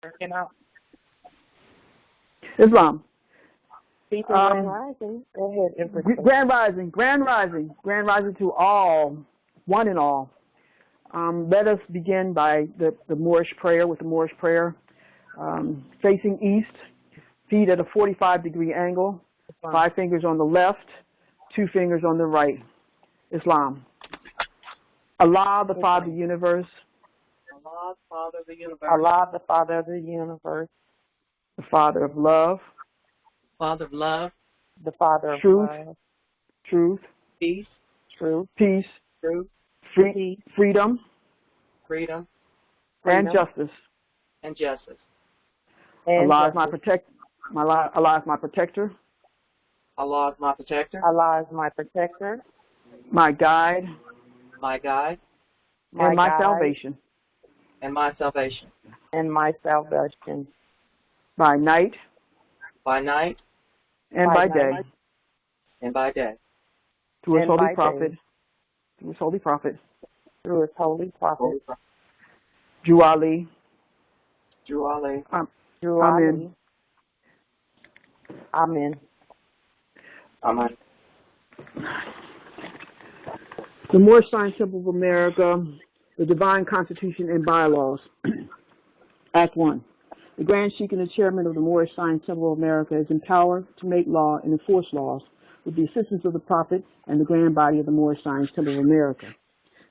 Working out. Islam. People Grand Rising. Go ahead, Empress. Grand Rising to all, one and all. Let us begin by the Moorish prayer with the Moorish prayer. Facing east, feet at a 45-degree angle, 5 fingers on the left, 2 fingers on the right. Islam. Allah, the Father of the universe. Allah, the Father of the universe. Allah, the Father of the universe. The Father of love. Father of love. The Father of truth. love. Truth. Peace. Truth. Peace. Truth. Freedom. Freedom. And justice. And justice. Allah is my protector. Allah is my protector. Allah is my protector. Allah is my protector. My guide. My guide. And my salvation. And my salvation. And my salvation. By night. By night. And by day. And by day. Through his holy prophet. Through his holy prophet. Through his holy prophet. Julye. Julye. Amen. Amen. Amen. The Moorish Sign Symbol of America, the Divine Constitution and Bylaws. Act 1. The Grand Sheikh and the Chairman of the Moorish Sign Symbol of America is empowered to make law and enforce laws with the assistance of the Prophet and the Grand Body of the Moorish Sign Symbol of America.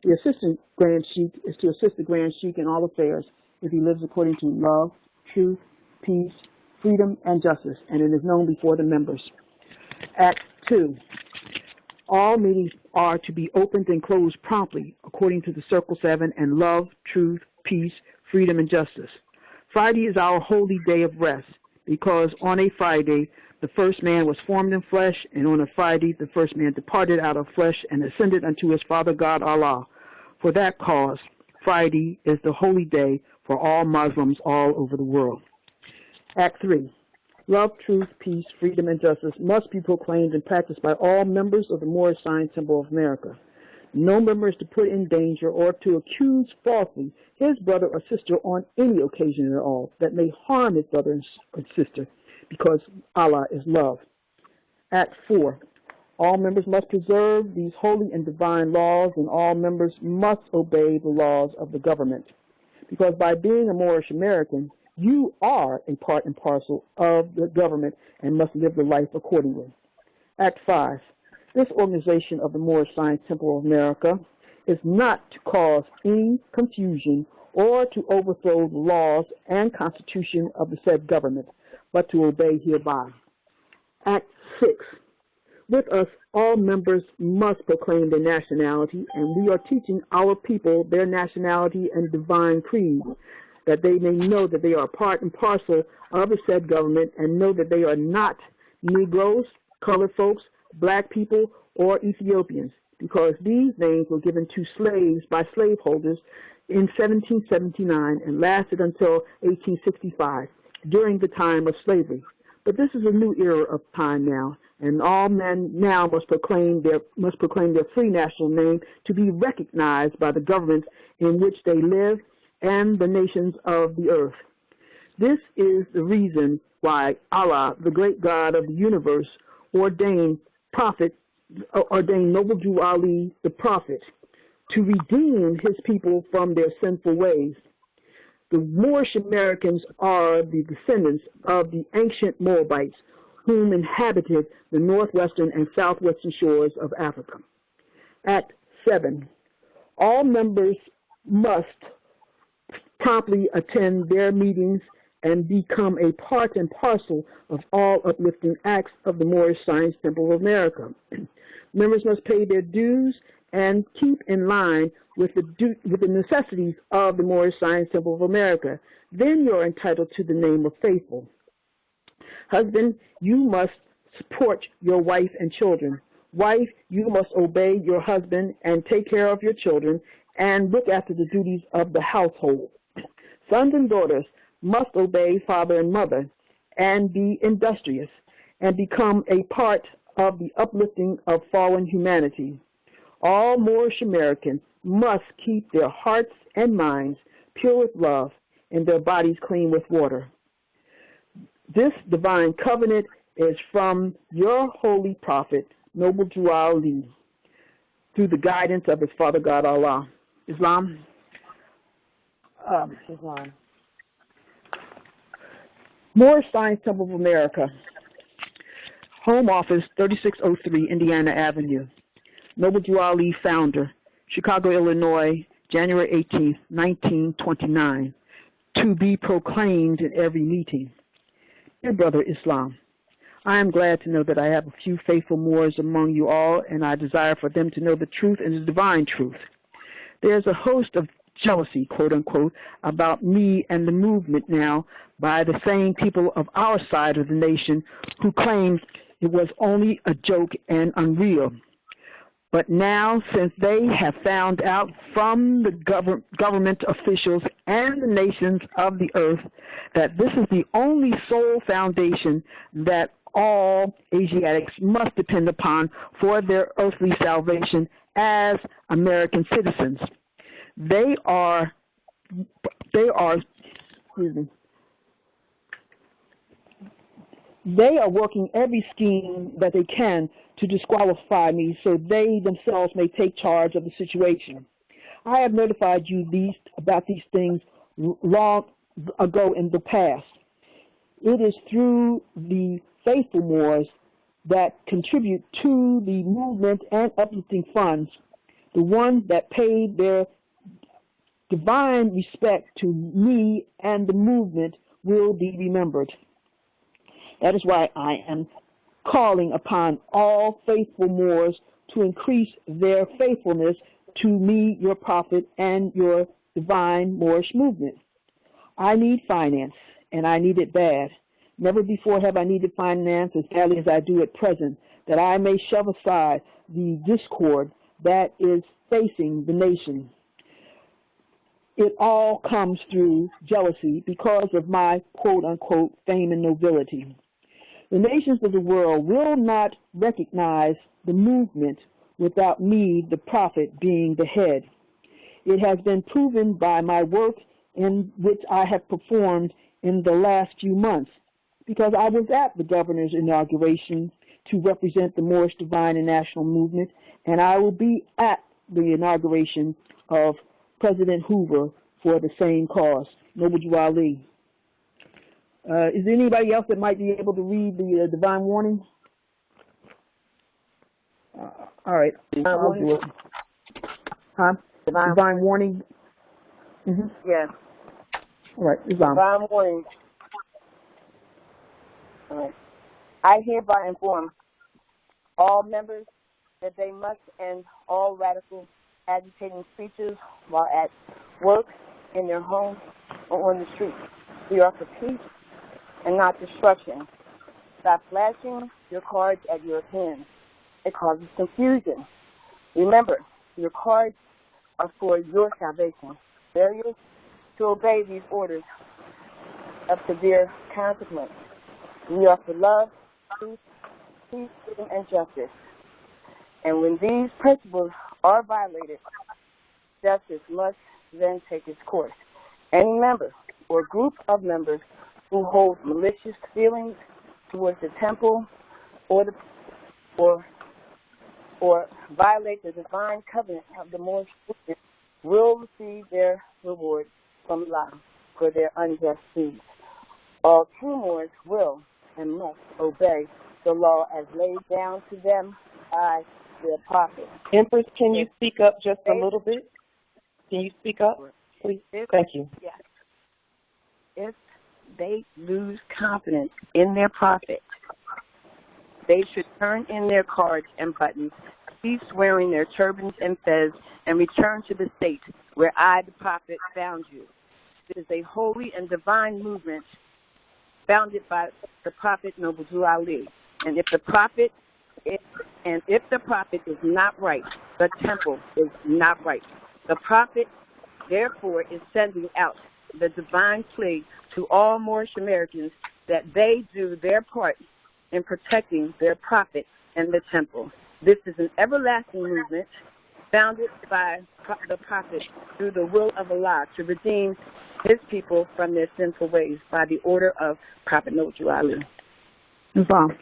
The Assistant Grand Sheikh is to assist the Grand Sheikh in all affairs if he lives according to love, truth, peace, freedom, and justice, and it is known before the members. Act 2. All meetings are to be opened and closed promptly according to the Circle 7 and love, truth, peace, freedom, and justice. Friday is our holy day of rest because on a Friday the first man was formed in flesh, and on a Friday the first man departed out of flesh and ascended unto his Father God Allah. For that cause, Friday is the holy day for all Muslims all over the world. Act 3. Love, truth, peace, freedom, and justice must be proclaimed and practiced by all members of the Moorish Sign Symbol of America. No member is to put in danger or to accuse falsely his brother or sister on any occasion at all that may harm his brother or sister, because Allah is love. Act 4. All members must preserve these holy and divine laws, and all members must obey the laws of the government, because by being a Moorish American, you are a part and parcel of the government and must live the life accordingly. Act 5. This organization of the Moorish Sign Symbol of America is not to cause any confusion or to overthrow the laws and constitution of the said government, but to obey hereby. Act 6. With us, all members must proclaim their nationality, and we are teaching our people their nationality and divine creed, that they may know that they are part and parcel of the said government and know that they are not Negroes, colored folks, black people, or Ethiopians, because these names were given to slaves by slaveholders in 1779 and lasted until 1865, during the time of slavery. But this is a new era of time now, and all men now must proclaim their free national name to be recognized by the governments in which they live and the nations of the earth. This is the reason why Allah, the great God of the universe, ordained noble Julye, the prophet, to redeem his people from their sinful ways. The Moorish Americans are the descendants of the ancient Moabites, whom inhabited the northwestern and southwestern shores of Africa. Act 7. All members must promptly attend their meetings and become a part and parcel of all uplifting acts of the Moorish Sign Symbol of America. Members must pay their dues and keep in line with the necessities of the Moorish Sign Symbol of America. Then you are entitled to the name of faithful. Husband, you must support your wife and children. Wife, you must obey your husband and take care of your children and look after the duties of the household. Sons and daughters must obey father and mother and be industrious and become a part of the uplifting of fallen humanity. All Moorish Americans must keep their hearts and minds pure with love and their bodies clean with water. This divine covenant is from your holy prophet, noble julye, through the guidance of his Father God Allah. Islam. Islam. Moorish Science Temple of America. Home Office, 3603 Indiana Avenue. Noble julye founder, Chicago, Illinois, January 18, 1929. To be proclaimed in every meeting. Dear brother Islam, I am glad to know that I have a few faithful Moors among you all, and I desire for them to know the truth and the divine truth. There is a host of jealousy, quote unquote, about me and the movement now by the same people of our side of the nation who claim it was only a joke and unreal. But now, since they have found out from the government officials and the nations of the earth that this is the only sole foundation that all Asiatics must depend upon for their earthly salvation as American citizens, they are working every scheme that they can to disqualify me so they themselves may take charge of the situation. I have notified you about these things long ago in the past. It is through the faithful Moors that contribute to the movement and uplifting funds, the ones that paid their divine respect to me and the movement will be remembered. That is why I am calling upon all faithful Moors to increase their faithfulness to me, your prophet, and your divine Moorish movement. I need finance, and I need it bad. Never before have I needed finance as badly as I do at present, that I may shove aside the discord that is facing the nation. It all comes through jealousy because of my quote-unquote fame and nobility. The nations of the world will not recognize the movement without me, the prophet, being the head. It has been proven by my work in which I have performed in the last few months, because I was at the governor's inauguration to represent the Moorish Divine and National Movement, and I will be at the inauguration of President Hoover for the same cause, Noble julye. Is there anybody else that might be able to read the divine warning? All right, I'll do it. Huh? Divine warning? Mm-hmm. Yes. All right, Islam. Divine warning. All right. I hereby inform all members that they must end all radical agitating speeches while at work, in their homes, or on the street. We are for peace and not destruction. Stop flashing your cards at Europeans. It causes confusion. Remember, your cards are for your salvation. Failure to obey these orders of severe consequence. We are for love, truth, peace, freedom, and justice. And when these principles are violated, justice must then take its course. Any member or group of members who hold malicious feelings towards the temple or violate the divine covenant of the Moorish movement will receive their reward from Allah for their unjust deeds. All true Moors will and must obey the law as laid down to them by their prophet. Empress, can you speak up just a little bit? Can you speak up, please? Thank you. Yes. If they lose confidence in their prophet, they should turn in their cards and buttons, cease wearing their turbans and fez, and return to the state where I, the prophet, found you. It is a holy and divine movement founded by the prophet Noble julye. And if the prophet is not right, the temple is not right. The prophet, therefore, is sending out the divine plea to all Moorish Americans that they do their part in protecting their prophet and the temple. This is an everlasting movement founded by the prophet through the will of Allah to redeem his people from their sinful ways by the order of Prophet Julye. Islam.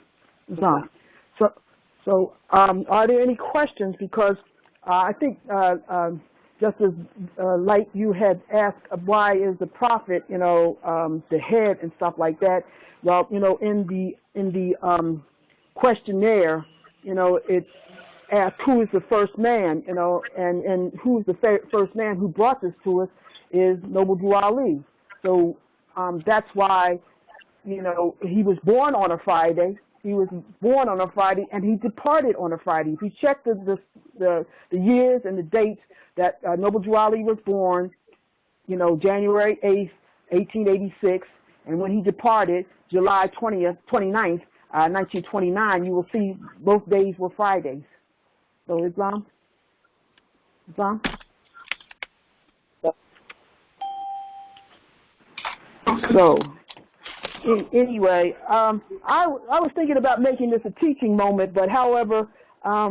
So, are there any questions? Because I think just as like you had asked, why is the prophet, the head and stuff like that? Well, in the questionnaire, it's asked who is the first man, and who is the first man who brought this to us is Noble Julye. So that's why, he was born on a Friday. He was born on a Friday, and he departed on a Friday. If you check the years and the dates that Noble Julye was born, January 8th, 1886, and when he departed, July 29th, 1929, you will see both days were Fridays. So Islam? So, anyway, I was thinking about making this a teaching moment, but however, I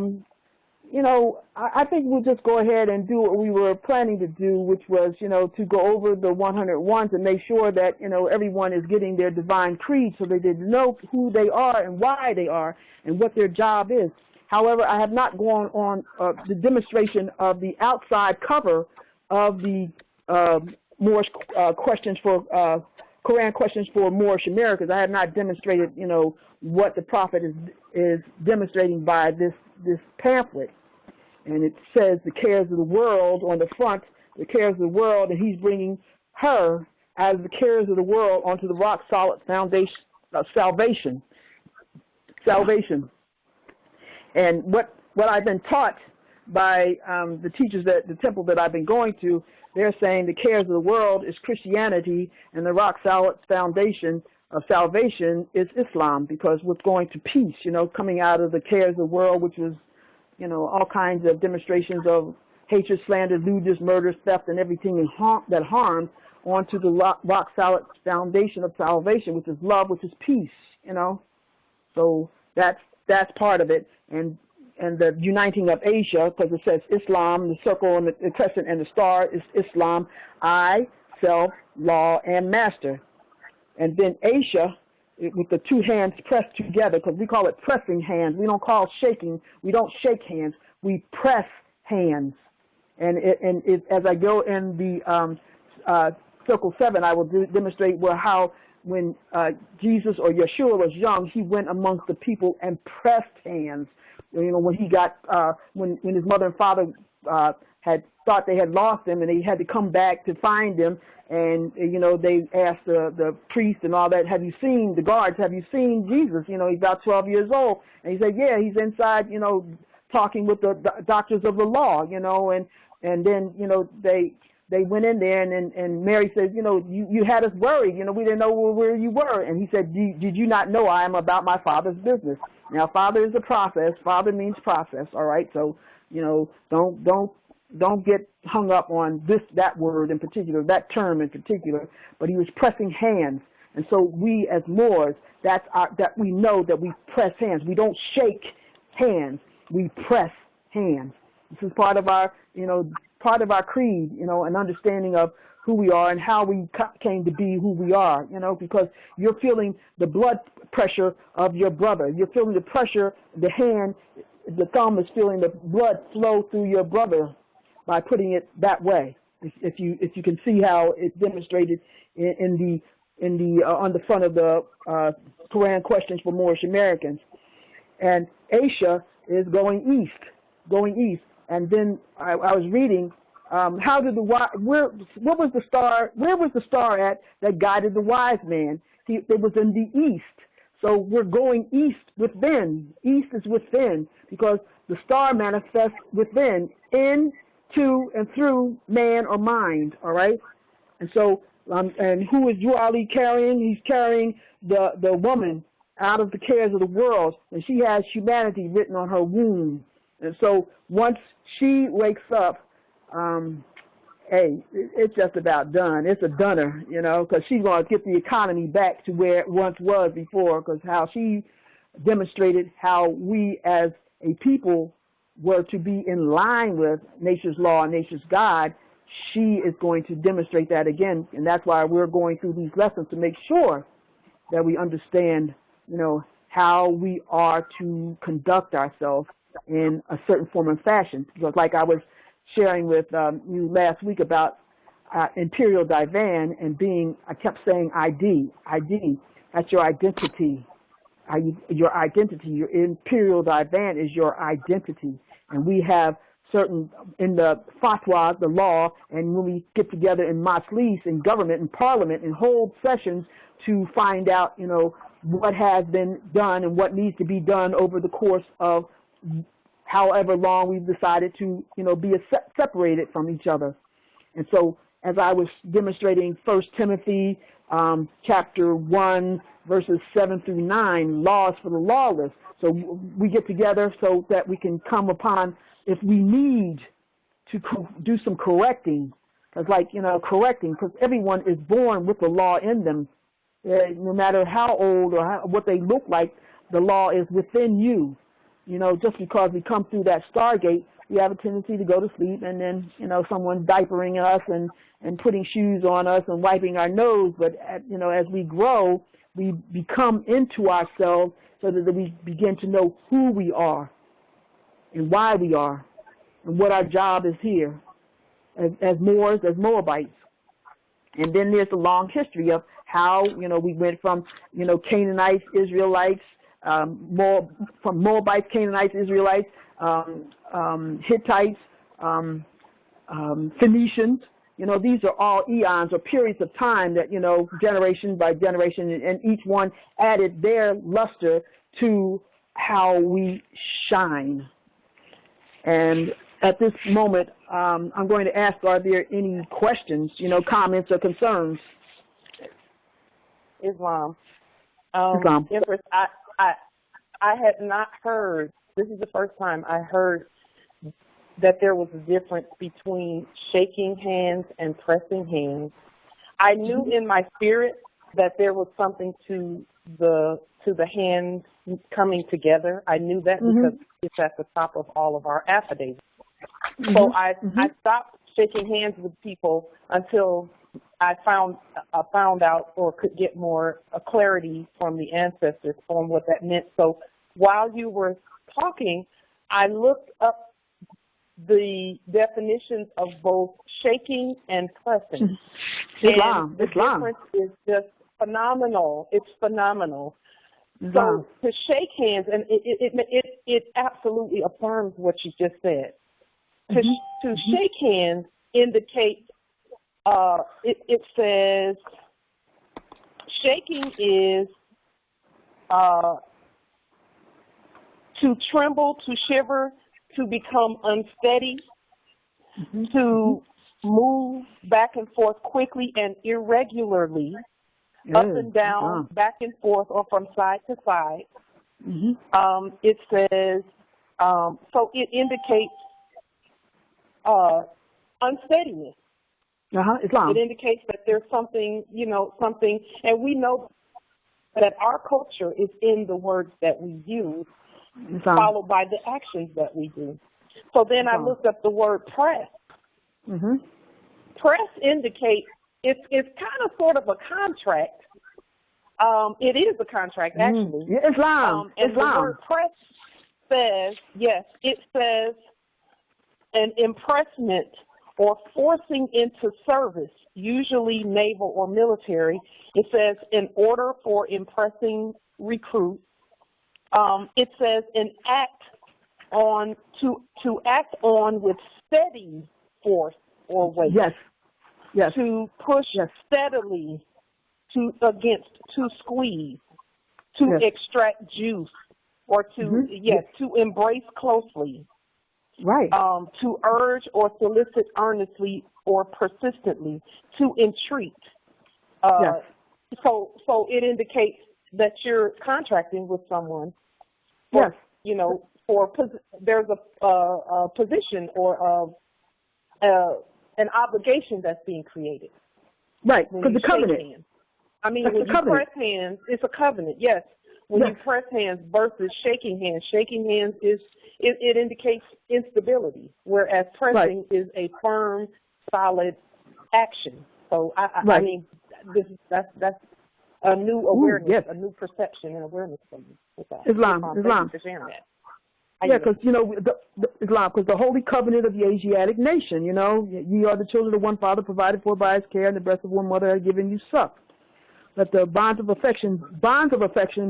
think we'll just go ahead and do what we were planning to do, which was, to go over the 101s and make sure that, everyone is getting their divine creed so that they know who they are and why they are and what their job is. However, I have not gone on the demonstration of the outside cover of the Moorish questions for Quran questions for Moorish Americans. I have not demonstrated, what the prophet is demonstrating by this pamphlet. And it says the cares of the world on the front, the cares of the world, and he's bringing her as the cares of the world onto the rock solid foundation of salvation. And what I've been taught by the teachers at the temple that I've been going to, they're saying the cares of the world is Christianity and the rock solid foundation of salvation is Islam, because we're going to peace, coming out of the cares of the world, which was, all kinds of demonstrations of hatred, slander, lewdness, murder, theft, and everything that harms, onto the rock solid foundation of salvation, which is love, which is peace, So that's part of it. And the uniting of Asia, because it says Islam, the circle and the crescent and the star is Islam, I, self, law, and master. And then Asia, with the two hands pressed together, because we call it pressing hands. We don't call shaking. We don't shake hands. We press hands. And as I go in the circle 7, I will demonstrate how when Jesus or Yeshua was young, he went amongst the people and pressed hands. When he got when his mother and father had thought they had lost him, and they had to come back to find him, and they asked the priest and all that, have you seen the guards? Have you seen Jesus? He's about 12 years old, and he said, yeah, he's inside, talking with the doctors of the law, and then they went in there, and Mary says, you had us worried, we didn't know where you were, and he said, did you not know I am about my Father's business? Now, Father is a process. Father means process. All right. So, don't get hung up on that word in particular, that term in particular. But he was pressing hands, and so we as Moors, that we know that we press hands. We don't shake hands. We press hands. This is part of our creed. An understanding of who we are and how we came to be who we are, because you're feeling the blood pressure of your brother. You're feeling the pressure, the hand, the thumb is feeling the blood flow through your brother by putting it that way. If you can see how it's demonstrated on the front of the Quran questions for Moorish Americans. And Asia is going east. And then I was reading, where was the star at that guided the wise man? It was in the east. So we're going east within. East is within, because the star manifests within, in, to, and through man or mind, all right? And so, and who is Julye carrying? He's carrying the woman out of the cares of the world, and she has humanity written on her womb. And so once she wakes up, hey, it's just about done. It's a dunner, because she's going to get the economy back to where it once was before, because how she demonstrated how we as a people were to be in line with nature's law and nature's God, she is going to demonstrate that again. And that's why we're going through these lessons, to make sure that we understand, how we are to conduct ourselves in a certain form and fashion. Because like I was sharing with you last week about imperial divan and I kept saying ID. That's your identity. Your identity, your imperial divan is your identity. And we have certain, in the fatwa, the law, and when we get together in majlis, in government, in parliament, and hold sessions to find out, what has been done and what needs to be done over the course of however long we've decided to, be separated from each other. And so as I was demonstrating 1 Timothy chapter 1, verses 7 through 9, laws for the lawless. So we get together so that we can come upon, if we need to do some correcting, because correcting, because everyone is born with the law in them. No matter how old or what they look like, the law is within you. Just because we come through that stargate, we have a tendency to go to sleep, and then, someone's diapering us and putting shoes on us and wiping our nose. But, as we grow, we become into ourselves so that we begin to know who we are and why we are and what our job is here as Moors, as Moabites. And then there's a long history of how, we went from, Canaanites, Israelites, from Moabites, Canaanites, Israelites, Hittites, Phoenicians. These are all eons or periods of time that, generation by generation, and each one added their luster to how we shine. And at this moment, I'm going to ask, are there any questions, comments or concerns? Islam. Islam. Empress, I had not heard, this is the first time I heard that there was a difference between shaking hands and pressing hands. I knew in my spirit that there was something to the hands coming together. I knew that because it's at the top of all of our affidavits. So I stopped shaking hands with people until I found out or could get more clarity from the ancestors on what that meant. So while you were talking, I looked up the definitions of both shaking and pressing. Islam. And the difference is just phenomenal. It's phenomenal. So to shake hands, and it absolutely affirms what you just said. To shake hands indicates, it says shaking is to tremble, to shiver, to become unsteady, to move back and forth quickly and irregularly, up and down, back and forth, or from side to side. It says, so it indicates unsteadiness. Islam. It indicates that there's something, something, and we know that our culture is in the words that we use, followed by the actions that we do. So then I looked up the word press. Press indicates, it's kind of sort of a contract. It is a contract, actually. Islam. And the word press says, yes, it says an impressment or forcing into service, usually naval or military. It says in order for impressing recruits. It says an act on, to act on with steady force or weight. Yes. To push steadily, to squeeze, to extract juice, or to to embrace closely. Right. To urge or solicit earnestly or persistently, to entreat. So it indicates that you're contracting with someone. For, there's a position or an obligation that's being created. Right, because the covenant. Hands. I mean, when you press hands, it's a covenant, yes. when you press hands versus shaking hands. Shaking hands it indicates instability, whereas pressing is a firm, solid action. So I mean, that's a new awareness, a new perception and awareness for me with that. Islam. Thank you for sharing that. Yeah, because, Islam, because the holy covenant of the Asiatic nation, ye are the children of one father, provided for by his care, and the breast of one mother has given you suck. Let the bonds of affection,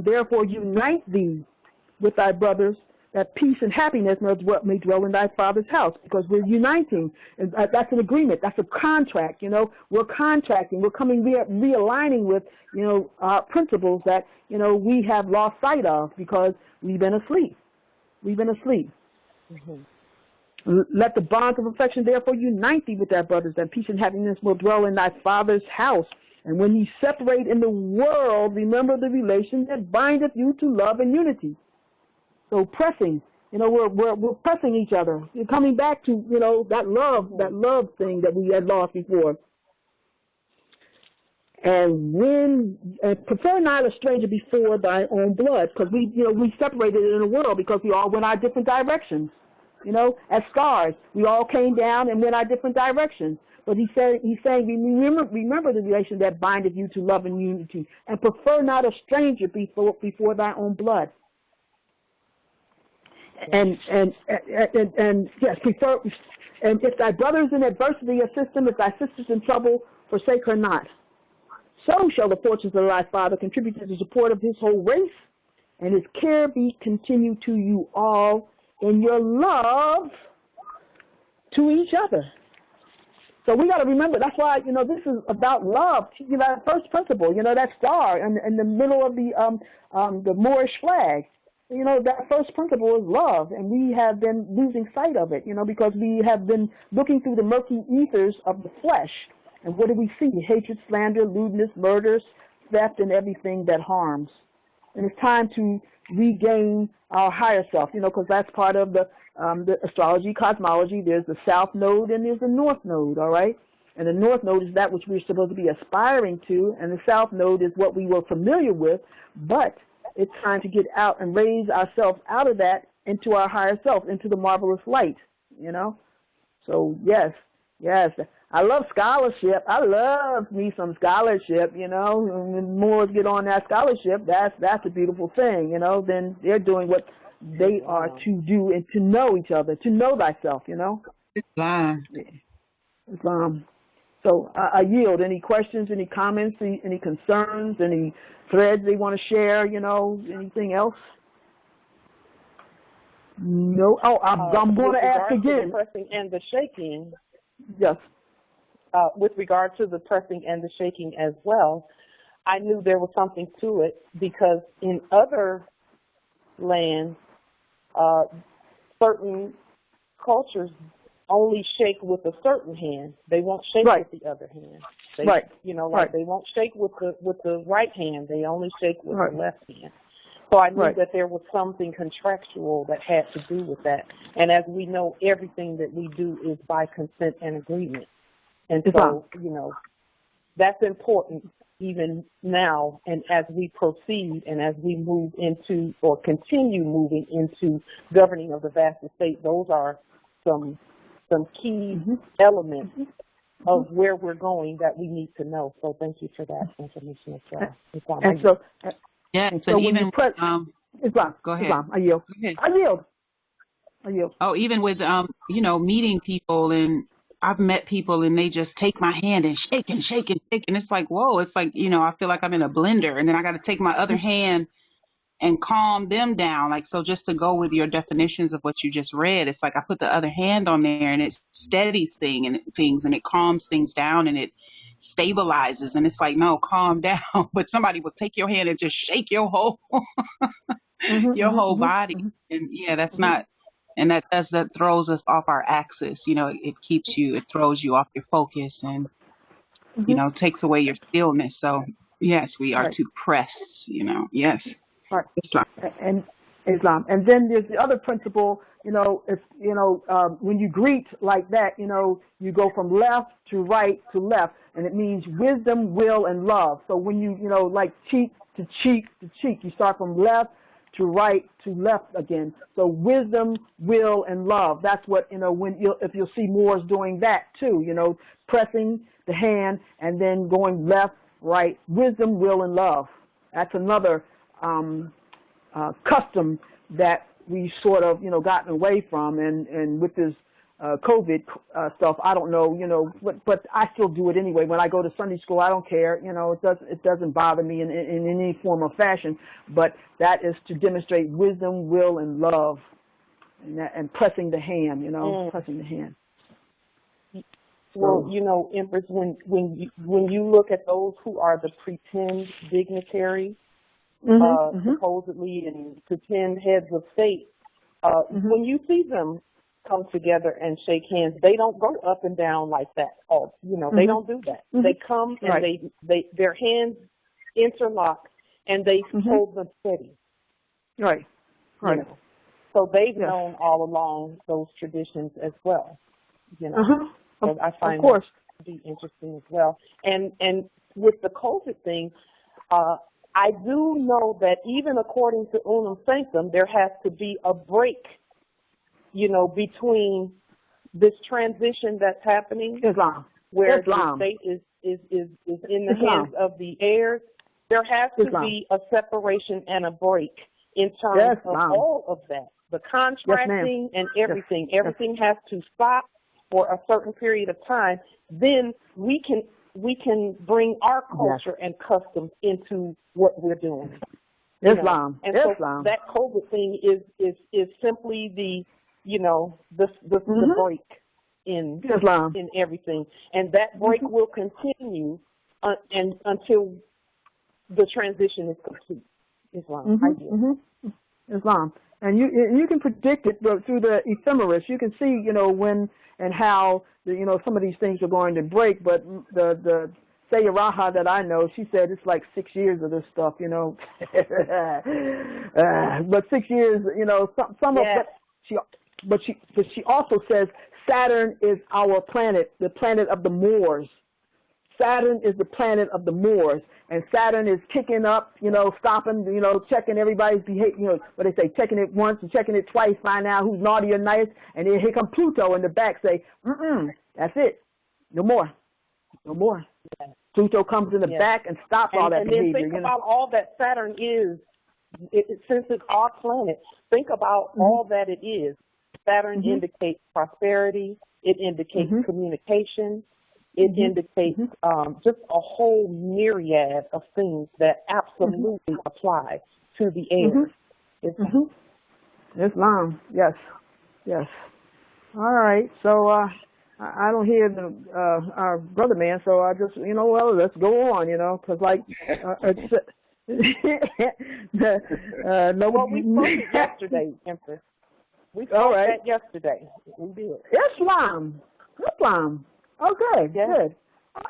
therefore unite thee with thy brothers, that peace and happiness may dwell in thy father's house, because we're uniting. And that's an agreement. That's a contract, We're contracting. We're coming realigning with, our principles that, we have lost sight of because we've been asleep. Let the bonds of affection therefore unite thee with thy brothers, that peace and happiness will dwell in thy father's house. And when ye separate in the world, remember the relation that bindeth you to love and unity. So pressing, we're pressing each other. You're coming back to, that love thing that we had lost before. And prefer not a stranger before thy own blood, because we separated in the world because we all went our different directions. As scars, we all came down and went our different directions. But he's saying, remember the relation that bindeth you to love and unity, and prefer not a stranger before thy own blood. And yes, prefer. And if thy brother is in adversity, assist him. If thy sister is in trouble, forsake her not. So shall the fortunes of thy father contribute to the support of his whole race, and his care be continued to you all in your love to each other. So we got to remember, that's why, this is about love. That first principle, that star in the middle of the Moorish flag. That first principle is love, and we have been losing sight of it, because we have been looking through the murky ethers of the flesh. And what do we see? Hatred, slander, lewdness, murders, theft, and everything that harms. And it's time to regain our higher self, because that's part of the astrology, cosmology. There's the south node and there's the north node, all right? And the north node is that which we're supposed to be aspiring to, and the south node is what we were familiar with, but it's time to get out and raise ourselves out of that into our higher self, into the marvelous light, So, yes. I love scholarship. I love me some scholarship, When Moors get on that scholarship, that's a beautiful thing, Then they're doing what they are to do and to know each other, to know thyself, Islam. So I yield. Any questions, any comments, any concerns, any threads they want to share, anything else? No. Oh, I'm going to ask again. The pressing and the shaking. Yes. With regard to the pressing and the shaking as well, I knew there was something to it because in other lands, certain cultures only shake with a certain hand. They won't shake with the other hand. They won't shake with the right hand. They only shake with the left hand. So I knew that there was something contractual that had to do with that. And as we know, everything that we do is by consent and agreement. And so, that's important even now. And as we proceed and as we move into or continue moving into governing of the vast estate, those are some key elements of where we're going that we need to know. So thank you for that information as well. And so, so even Islam, go ahead. Islam, I yield. Oh, even with meeting people, and I've met people and they just take my hand and shake and shake and shake, and it's like, whoa, it's like, I feel like I'm in a blender, and then I got to take my other hand and calm them down. Like, so just to go with your definitions of what you just read, it's like I put the other hand on there and it steadies things and it calms things down and it stabilizes, and it's like, no, calm down. But somebody will take your hand and just shake your whole your whole body, and that's not, and that throws us off our axis. It throws you off your focus, and takes away your stillness. So yes, we are to press. Yes. Right. Islam. And then there's the other principle, if, when you greet like that, you go from left to right to left, and it means wisdom, will, and love. So when you, like cheek to cheek to cheek. You start from left to right to left again. So wisdom, will, and love. That's what, if you'll see Moors doing that too, pressing the hand and then going left, right, wisdom, will, and love. That's another custom that we sort of, gotten away from. And with this COVID stuff, I don't know, but I still do it anyway. When I go to Sunday school, I don't care. It doesn't bother me in any form or fashion. But that is to demonstrate wisdom, will, and love, and pressing the hand. Pressing the hand. Well, Empress, when you look at those who are the pretend dignitaries, supposedly, and pretend heads of state, when you see them come together and shake hands, they don't go up and down like that. They don't do that. They come and their hands interlock and they hold them steady. Right. Right. So they've known all along those traditions as well. So I find that to be interesting as well. And with the COVID thing, I do know that even according to Unum Sanctum, there has to be a break, between this transition that's happening, where the state is in the hands of the heirs. There has to be a separation and a break in terms of all of that. The contracting and everything. Everything has to stop for a certain period of time. Then we can bring our culture and customs into what we're doing. Islam. And so that COVID thing is simply the break in Islam, in everything, and that break will continue until the transition is complete. Islam, Islam, and you can predict it through the ephemeris. You can see when and how some of these things are going to break. But the Sayaraha that I know, she said it's like 6 years of this stuff. But 6 years, some of it. But she also says Saturn is our planet, the planet of the Moors. Saturn is the planet of the Moors, and Saturn is kicking up, stopping, checking everybody's behavior, what they say, checking it once and checking it twice, find out who's naughty or nice, and then here come Pluto in the back, say, that's it, no more. Pluto comes in the back and stops all that behavior. And then think about all that Saturn is, since it's our planet, think about all that it is. Saturn indicates prosperity. It indicates communication. It indicates just a whole myriad of things that absolutely apply to the heirs. Islam, yes. All right, so I don't hear our brother man, so I just, let's go on, because like, well, we spoke it yesterday, Empress. We spoke that yesterday. We did. Islam. Okay, good.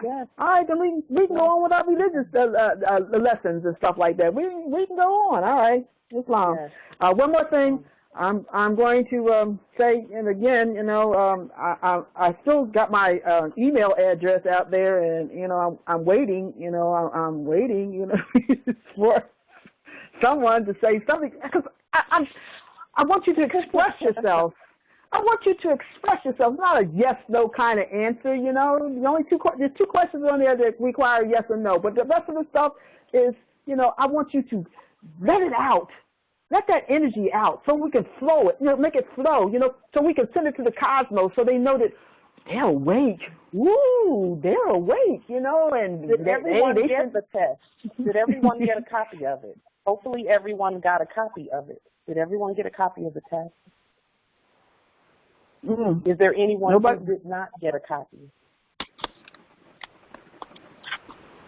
Yes. All right, then we can go on with our religious lessons and stuff like that. We can go on. All right, Islam. Yes. One more thing. I'm going to say, and again, I still got my email address out there, and I'm waiting. I'm waiting. For someone to say something, because I want you to express yourself. I want you to express yourself, not a yes/no kind of answer. The only there's two questions on there that require yes or no, but the rest of the stuff is, I want you to let it out. Let that energy out so we can flow it, make it flow, so we can send it to the cosmos so they know that they're awake. Woo, they're awake, and did everyone get the test? Did everyone get a copy of it? Hopefully everyone got a copy of it. Did everyone get a copy of the test? Is there anyone who did not get a copy?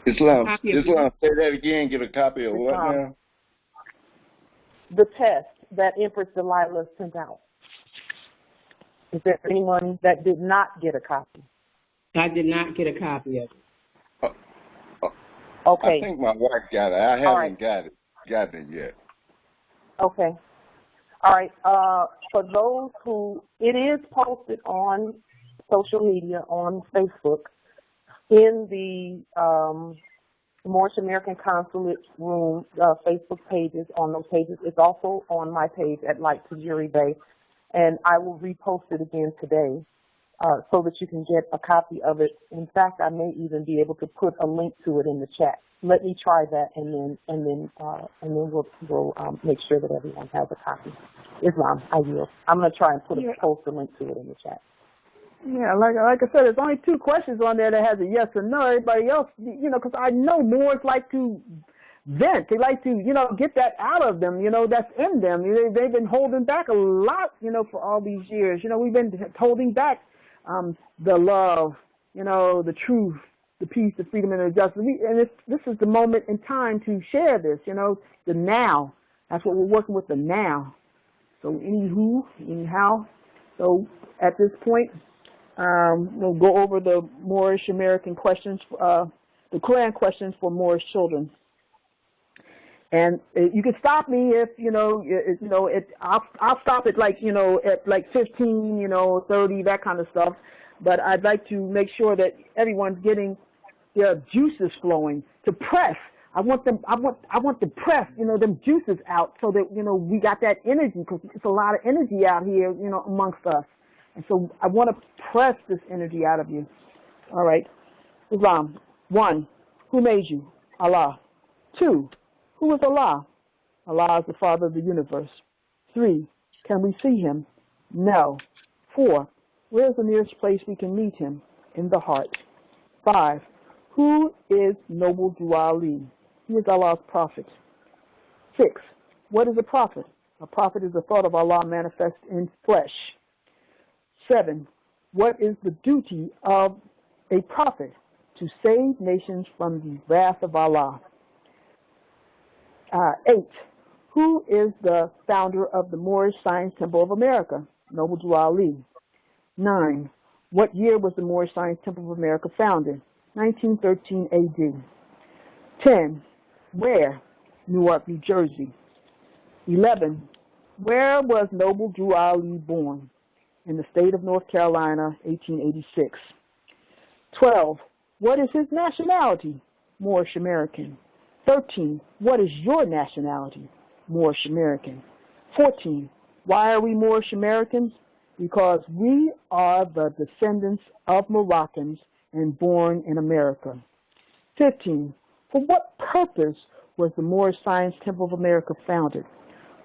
Islam, say that again. Get a copy of what now? The test that Empress Delilah sent out. Is there anyone that did not get a copy? I did not get a copy of it. Okay. I think my wife got it. I haven't got it yet. Okay. All right. For those who, it is posted on social media, on Facebook, in the the Moorish American Consulate Room Facebook pages, on those pages. It's also on my page at Like to Jury Bay, and I will repost it again today so that you can get a copy of it. In fact, I may even be able to put a link to it in the chat. Let me try that, and then we'll make sure that everyone has a copy. Islam, I will. I'm going to try and post a link to it in the chat. Yeah, like I said, there's only 2 questions on there that has a yes or no. Everybody else, because I know Moors like to vent. They like to, get that out of them, that's in them. They've been holding back a lot, for all these years. We've been holding back the love, the truth, the peace, the freedom, and the justice. And this is the moment in time to share this, the now. That's what we're working with, the now. So anyhow, so at this point, we'll go over the Moorish American questions, the Quran questions for Moorish children. And you can stop me if I'll stop at at 15, 30, that kind of stuff. But I'd like to make sure that everyone's getting their juices flowing to press. I want the press, them juices out so that we got that energy, because it's a lot of energy out here, amongst us. And so I want to press this energy out of you. All right. Islam. 1, who made you? Allah. 2, who is Allah? Allah is the Father of the universe. 3, can we see him? No. 4, where is the nearest place we can meet him? In the heart. 5, who is noble julye? He is Allah's prophet. 6, what is a prophet? A prophet is the thought of Allah manifest in flesh. 7, what is the duty of a prophet? To save nations from the wrath of Allah. 8, who is the founder of the Moorish Science Temple of America? Noble julye. 9, what year was the Moorish Science Temple of America founded? 1913 AD. 10, where? Newark, New Jersey. 11, where was Noble julye born? In the state of North Carolina, 1886. 12, what is his nationality? Moorish American. 13, what is your nationality? Moorish American. 14, why are we Moorish Americans? Because we are the descendants of Moroccans and born in America. 15, for what purpose was the Moorish Science Temple of America founded?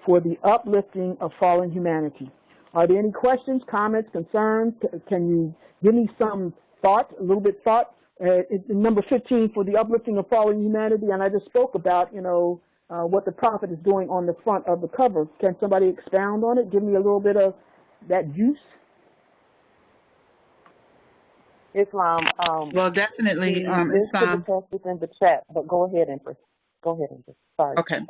For the uplifting of fallen humanity. Are there any questions, comments, concerns? Can you give me some thought, a little bit thought? Number 15, for the uplifting of fallen humanity, and I just spoke about, what the prophet is doing on the front of the cover. Can somebody expound on it? Give me a little bit of that juice. Islam. Well, definitely. Islam. The test is in the chat, but go ahead, Empress. Go ahead, Empress. Sorry. Okay.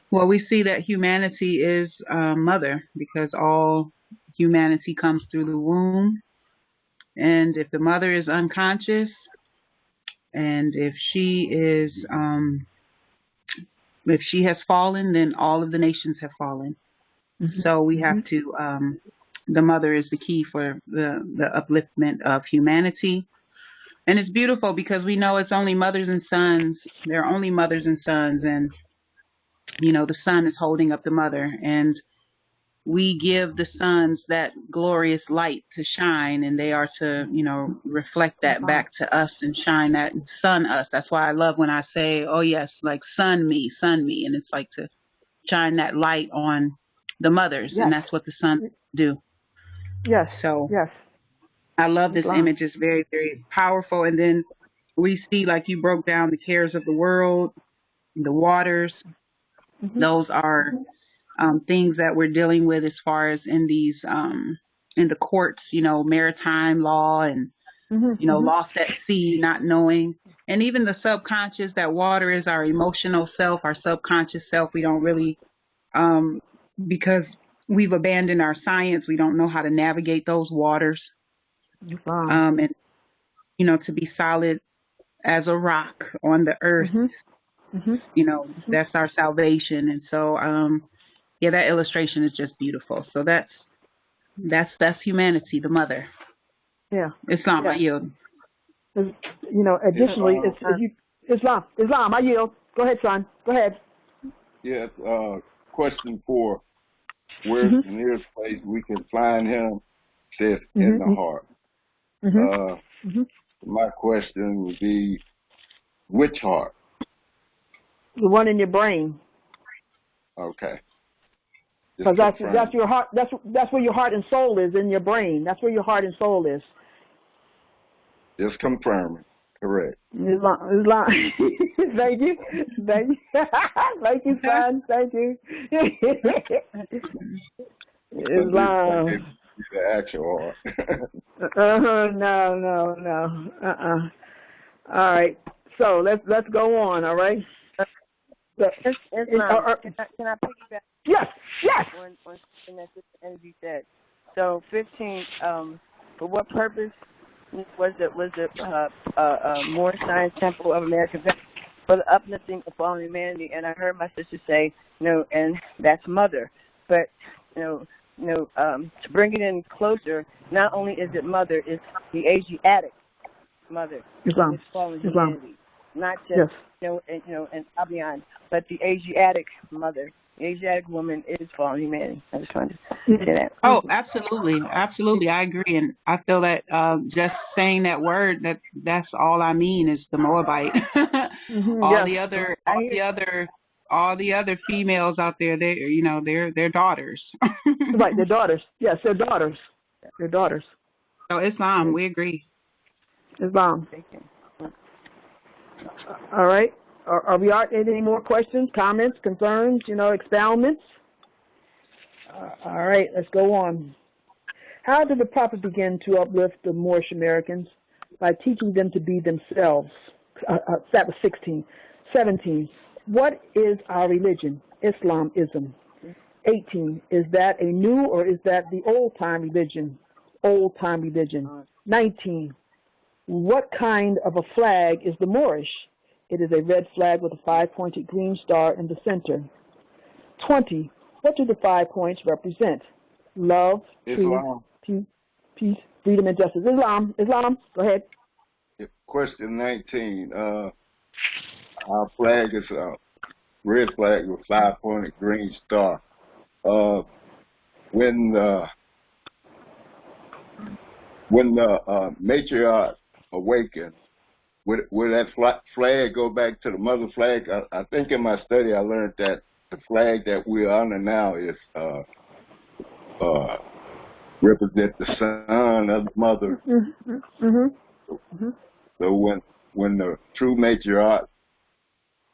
Well, we see that humanity is mother, because all humanity comes through the womb. And if the mother is unconscious, and if she has fallen, then all of the nations have fallen. Mm-hmm. So we have to, the mother is the key for the upliftment of humanity. And it's beautiful because we know it's only mothers and sons. There are only mothers and sons, and the son is holding up the mother, and we give the sons that glorious light to shine, and they are to, reflect that back to us and shine that and sun us. That's why I love when I say, oh yes, like sun me, and it's like to shine that light on the mothers, yes. And that's what the sons do. Yes. So yes, I love this image. It's very, very powerful. And then we see, like you broke down, the cares of the world, the waters. Mm-hmm. Those are things that we're dealing with as far as in these in the courts, maritime law and lost at sea, not knowing, and even the subconscious. That water is our emotional self, our subconscious self. We don't really because we've abandoned our science. We don't know how to navigate those waters. Wow. And to be solid as a rock on the earth. Mm-hmm. That's our salvation. And so that illustration is just beautiful. So that's humanity, the mother. Yeah. Islam, I yield. You know, additionally, Islam. I yield. Go ahead, son. Go ahead. Yes. Question 4. Where's the nearest place we can find him? Says in the heart. My question would be, which heart? The one in your brain. Okay. Because that's your heart. That's where your heart and soul is, in your brain. That's where your heart and soul is. Just confirming. Correct. Islam. Thank you. Thank you. Thank you, son. Thank you. Islam. The actual heart. No. All right. So let's go on. All right. Islam. Can I piggyback? Yes. On something that Sister Energy said. So 15. For what purpose was the Moorish Science Temple of America for the uplifting of fallen humanity? And I heard my sister say, and that's mother. But to bring it in closer, not only is it mother, it's the Asiatic mother. Islam. Fallen humanity. Not just and beyond, but the Asiatic mother. The Asiatic woman is fallen humanity. I just wanted to say that. Oh, absolutely. I agree, and I feel that just saying that word, that's all I mean is the Moabite. All the other females out there, they're daughters. Right, they're daughters. Yes, they're daughters. They're daughters. So Islam, we agree. Islam. All right. Are we any more questions, comments, concerns, expoundments? All right, let's go on. How did the prophet begin to uplift the Moorish Americans? By teaching them to be themselves. That was 16. 17. What is our religion? Islamism. 18. Is that a new or is that the old-time religion? Old-time religion. 19. What kind of a flag is the Moorish? It is a red flag with a 5-pointed green star in the center. 20. What do the 5 points represent? Love, Islam. truth, peace, freedom, and justice. Islam. Go ahead. Question 19. Our flag is a red flag with 5-pointed green star. When the matriarch awakened, would that flag go back to the mother flag? I think in my study I learned that the flag that we're under now is represent the son of the mother. So when the true matriarch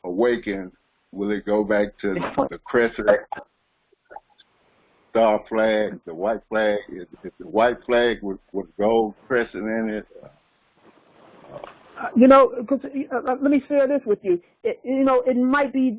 awakens, will it go back to the crescent star flag, the white flag? Is the white flag with gold crescent in it? Let me share this with you. It might be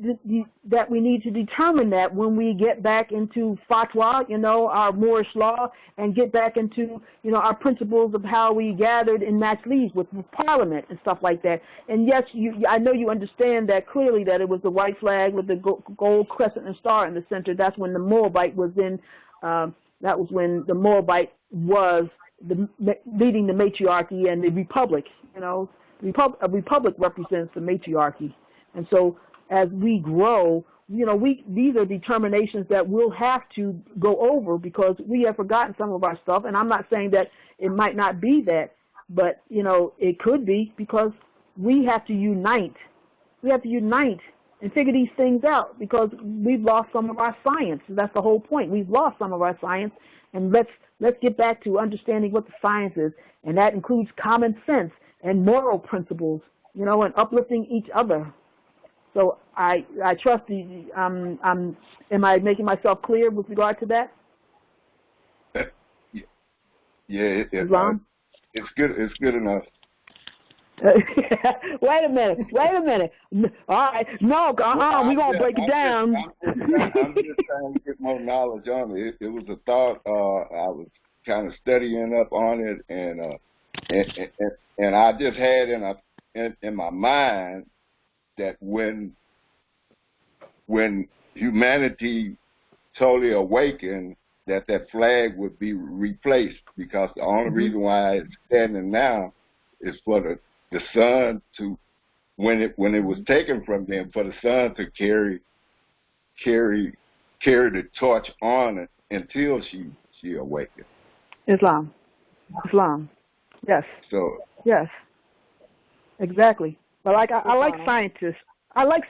that we need to determine that when we get back into fatwa, our Moorish law, and get back into, our principles of how we gathered in majlis with Parliament and stuff like that. And yes, I know you understand that clearly, that it was the white flag with the gold crescent and star in the center. That's when the Moabite was in. That was when the Moabite was leading the matriarchy and the republic. A republic represents the matriarchy, and so as we grow, these are determinations that we'll have to go over because we have forgotten some of our stuff. And I'm not saying that it might not be that, but it could be, because we have to unite. We have to unite and figure these things out, because we've lost some of our science. That's the whole point. We've lost some of our science, and let's get back to understanding what the science is, and that includes common sense and moral principles, and uplifting each other. So I trust am I making myself clear with regard to that? Yeah, Islam? It's good enough. Wait a minute. All right, no, we're gonna break it down. I'm just trying to get more knowledge on it. It was a thought. I was kind of studying up on it, and I just had in my mind that when humanity totally awakened, that flag would be replaced, because the only reason why it's standing now is for the son to, when it was taken from them, for the son to carry the torch on until she awakened. Islam. Yes. So yes, exactly. But I like scientists. I like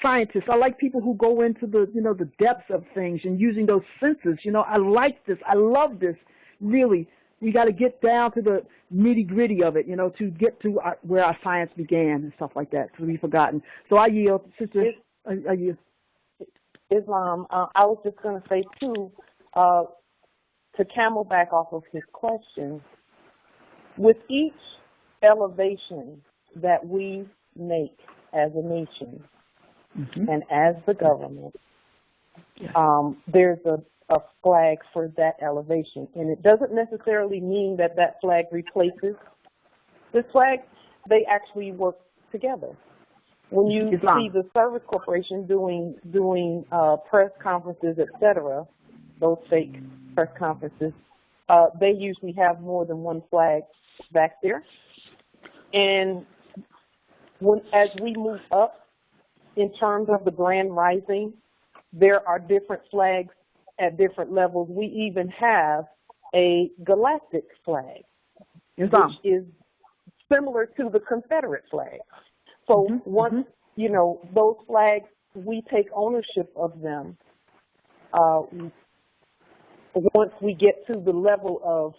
people who go into the the depths of things and using those senses. I like this. I love this. Really, we got to get down to the nitty gritty of it. To get to where our science began and stuff like that. So we've forgotten. So I yield, sister. I yield. Islam. I was just going to say too, to camelback off of his question. With each elevation that we make as a nation and as the government, there's a flag for that elevation. And it doesn't necessarily mean that that flag replaces this flag. They actually work together. When you see the Service Corporation doing press conferences, etc., those fake press conferences, they usually have more than one flag back there. And as we move up in terms of the grand rising, there are different flags at different levels. We even have a galactic flag, which is similar to the Confederate flag. So once, those flags, we take ownership of them. Once we get to the level of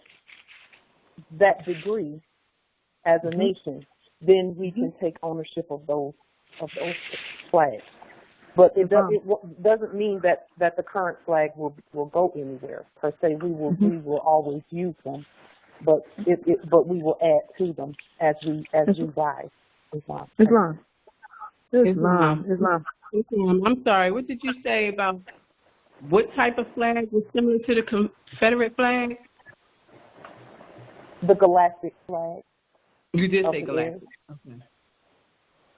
that degree as a nation, then we can take ownership of those flags. But it doesn't mean that the current flag will go anywhere per se. We will always use them, but we will add to them as we rise. Islam. I'm sorry. What did you say about what type of flag was similar to the Confederate flag? The galactic flag. You did say galactic. Okay.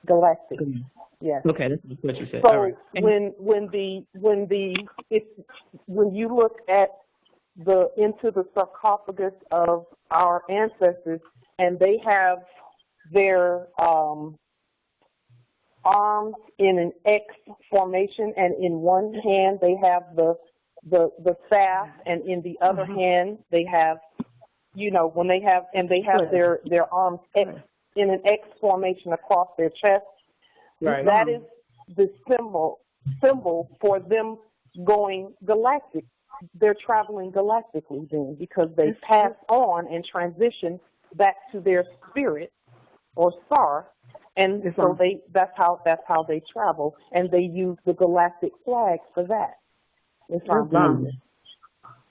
Galactic. Yes. Okay, that's what you said. So all right. when you look at into the sarcophagus of our ancestors, and they have their arms in an X formation, and in one hand they have the staff, and in the other hand they have, when they have their arms X, in an X formation across their chest. Right. That is the symbol for them going galactic. They're traveling galactically then, because they pass on and transition back to their spirit or star, and so that's how they travel, and they use the galactic flag for that. Islam.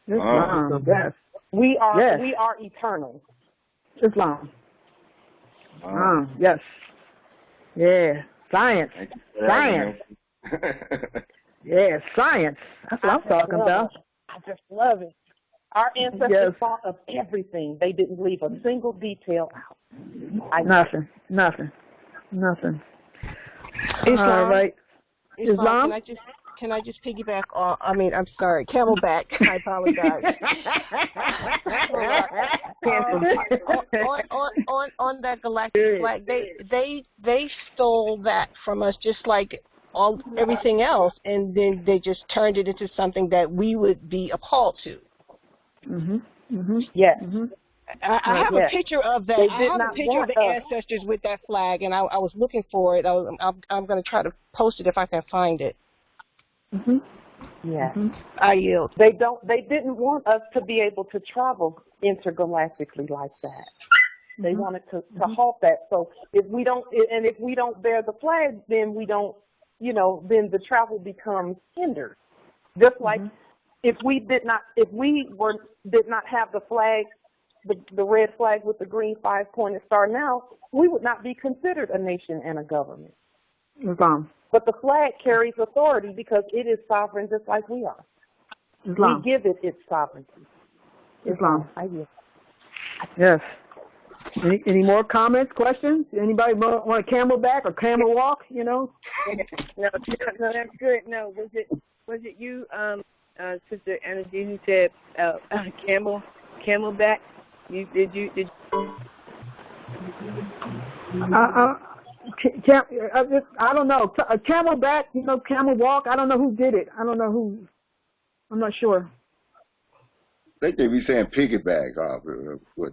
Yes. We are eternal. Islam. Yes. Yeah. Science. Yeah, science. That's what I'm talking about. I just love it. Our ancestors thought of everything. They didn't leave a single detail out. Nothing. Islam, all right. Islam, can I just piggyback on? I'm sorry, camelback. I apologize. on that galactic flag, they stole that from us, just like everything else, and then they just turned it into something that we would be appalled to. Yes. I have a picture of that. I have a picture of the ancestors with that flag, and I was looking for it. I'm going to try to post it if I can find it. Yeah. I yield. They didn't want us to be able to travel intergalactically like that. They wanted to halt that. So if we don't bear the flag, then we don't, then the travel becomes hindered. Just like if we did not have the flag, the red flag with the green 5-pointed star now, we would not be considered a nation and a government. But the flag carries authority because it is sovereign just like we are. We give it its sovereignty. Islam. Yes. Any more comments, questions? Anybody want a camelback or camel walk? No, that's good. No, was it you, Sister Energy, who said camelback? Did you? I don't know. A camelback, camel walk. I don't know who did it. I don't know who. I'm not sure. They could be saying piggyback off.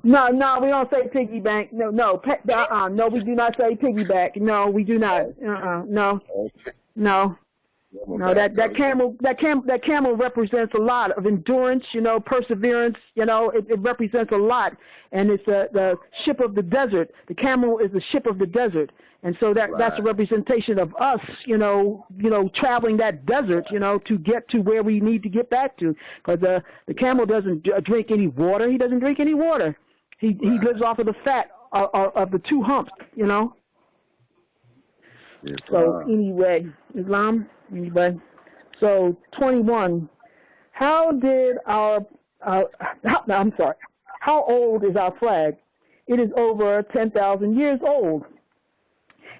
No, we don't say piggyback. No, no, we do not say piggyback. No, we do not. No, no. No, that camel represents a lot of endurance, perseverance. It represents a lot, and it's the ship of the desert. The camel is the ship of the desert, and so that's a representation of us, traveling that desert, to get to where we need to get back to. Because the camel doesn't drink any water. He doesn't drink any water. He lives off of the fat of the two humps, So anyway, Islam. Anyway, so 21. How old is our flag? It is over 10,000 years old.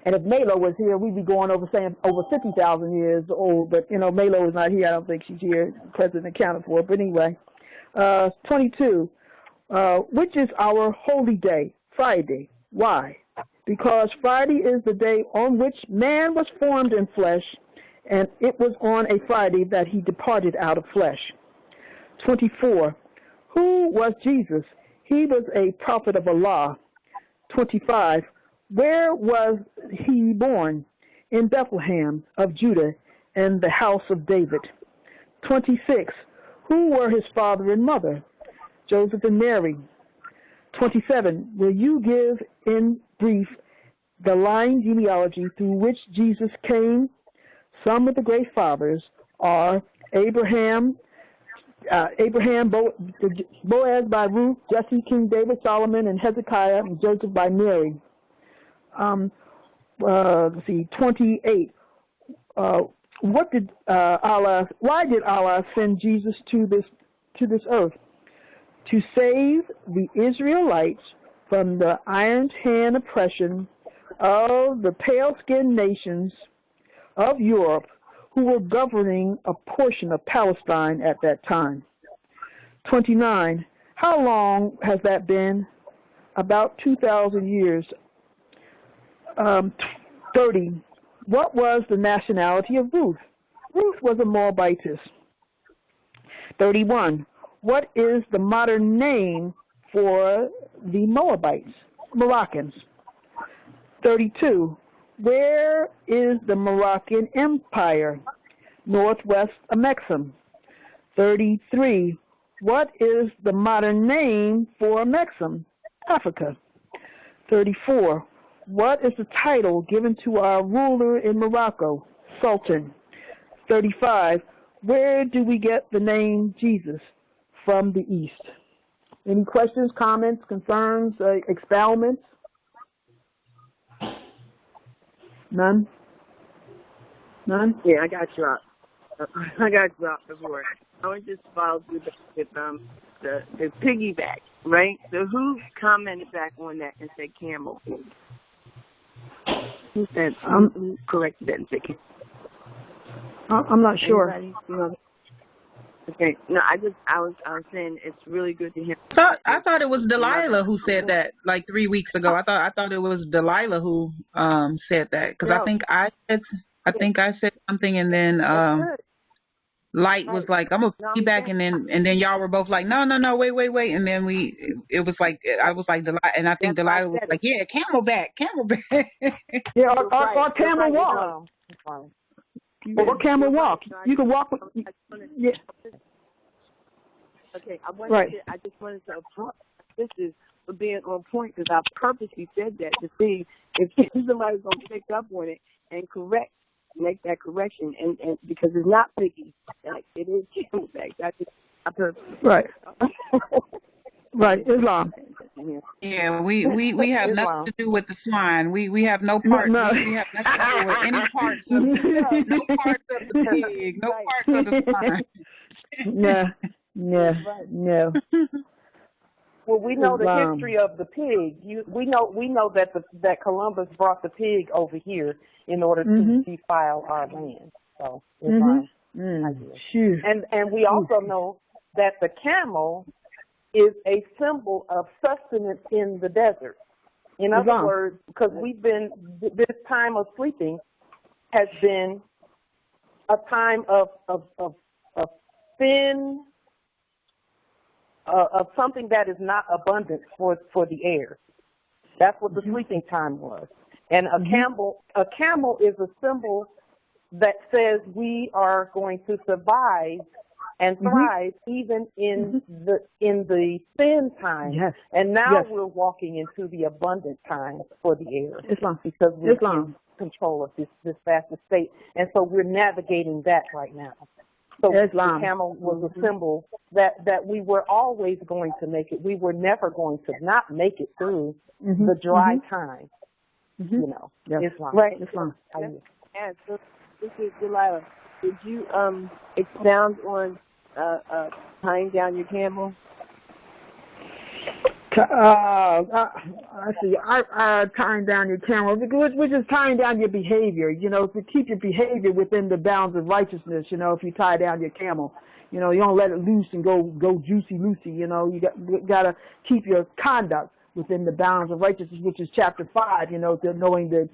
And if Melo was here, we'd be going over saying over 50,000 years old. But Melo is not here. I don't think she's here. The president accounted for it. But anyway, 22. Which is our holy day? Friday. Why? Because Friday is the day on which man was formed in flesh, and it was on a Friday that he departed out of flesh. 24. Who was Jesus? He was a prophet of Allah. 25. Where was he born? In Bethlehem of Judah, in the house of David. 26. Who were his father and mother? Joseph and Mary. 27. Will you give in brief the line genealogy through which Jesus came? Some of the great fathers are Abraham, Boaz by Ruth, Jesse, King David, Solomon, and Hezekiah, and Joseph by Mary. Let's see, 28. Why did Allah send Jesus to this earth? To save the Israelites from the iron hand oppression of the pale-skinned nations of Europe who were governing a portion of Palestine at that time. 29. How long has that been? About 2,000 years. 30. What was the nationality of Ruth? Ruth was a Moabitess. 31. What is the modern name for the Moabites? Moroccans. 32. Where is the Moroccan Empire? Northwest Ammerican. 33. What is the modern name for Ammerican? Africa. 34. What is the title given to our ruler in Morocco? Sultan. 35. Where do we get the name Jesus? From the East. Any questions, comments, concerns, expoundments? None? None? Yeah, I got you out. I got you out before. I was just follow through with the piggyback, right? So who commented back on that and said camel? Who said who corrected that and said camel? I'm not sure. Anybody? Okay. No, I was saying it's really good to hear. I thought it was Delilah who said that like 3 weeks ago. I thought it was Delilah who said that because I think I said something and then Light was like, I'm gonna be back, and then y'all were both like, no, wait, and then it was like I was like Delilah, and I think Delilah was like, yeah, camelback. Yeah, or camel walk. Or camel walk. You can walk. Yeah. Okay, I just wanted to applaud. This is for being on point because I purposely said that to see if somebody's gonna pick up on it and make that correction, and because it's not picky, like it is camelback. I purposely. Right. Right, Islam. Yeah, we have nothing to do with the swine. We have no part. No. We have nothing to do with any parts of no parts of the pig, no parts of the swine. No. Well, we know the history of the pig. We know that Columbus brought the pig over here in order to defile our land. So it's and we also know that the camel is a symbol of sustenance in the desert. In other words, because this time of sleeping has been a time of thin, of something that is not abundant for the heirs. That's what the sleeping time was. And a camel is a symbol that says we are going to survive and thrive even in the thin time. Yes. And now we're walking into the abundant time for the heirs. Islam. Because we're in control of this vast estate. And so we're navigating that right now. So the camel was a symbol that we were always going to make it. We were never going to not make it through the dry time. You know, Islam. Right. Islam. And so, this is Delilah. Did you expound on tying down your camel? I see. Tying down your camel, which is tying down your behavior. You know, to keep your behavior within the bounds of righteousness. You know, if you tie down your camel, you know, you don't let it loose and go juicy loosey. You know, you got to keep your conduct within the bounds of righteousness, which is chapter 5. You know, knowing the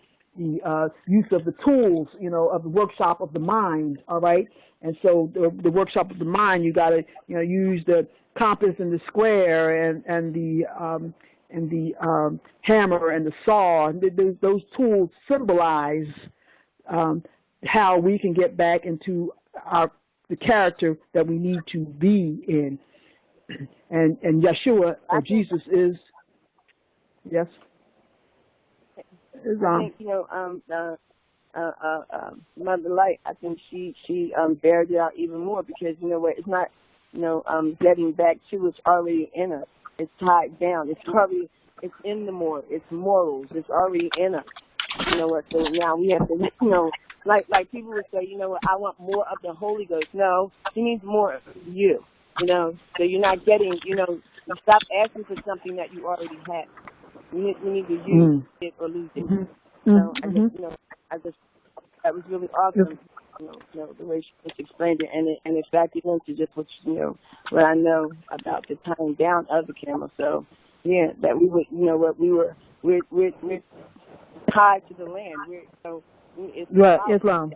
use of the tools, you know, of the workshop of the mind. All right, and so the workshop of the mind, you got to, you know, use the compass and the square and the hammer and the saw. Those tools symbolize how we can get back into the character that we need to be in. And Yeshua or Jesus is I think, you know, Mother Light, I think she bears it out even more because, you know what, it's not, you know, getting back to, it's already in us. It's tied down. It's in the more. It's morals. It's already in us. You know what, so now we have to, you know, like people would say, you know what, I want more of the Holy Ghost. No, he needs more of you, you know, so you're not getting, you know, you stop asking for something that you already have. You need to use it or lose it. I just that was really awesome. You know, the way she just explained it, and it factored into just what what I know about the tying down of the camel. So yeah, that we would, you know, what we're tied to the land. It's Islam.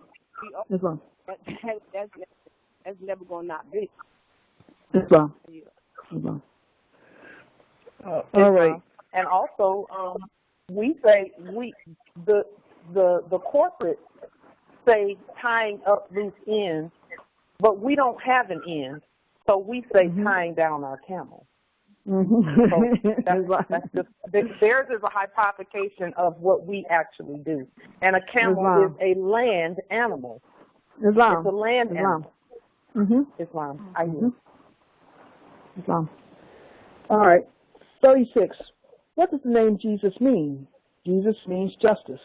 That's never going to not be. Islam. All right. And also, we say the corporate say tying up loose ends, but we don't have an end, so we say tying down our camel. So that's just, theirs is a hypothecation of what we actually do. And a camel is a land animal. It's a land animal. Islam. I hear. Islam. All right. 36. What does the name Jesus mean? Jesus means justice.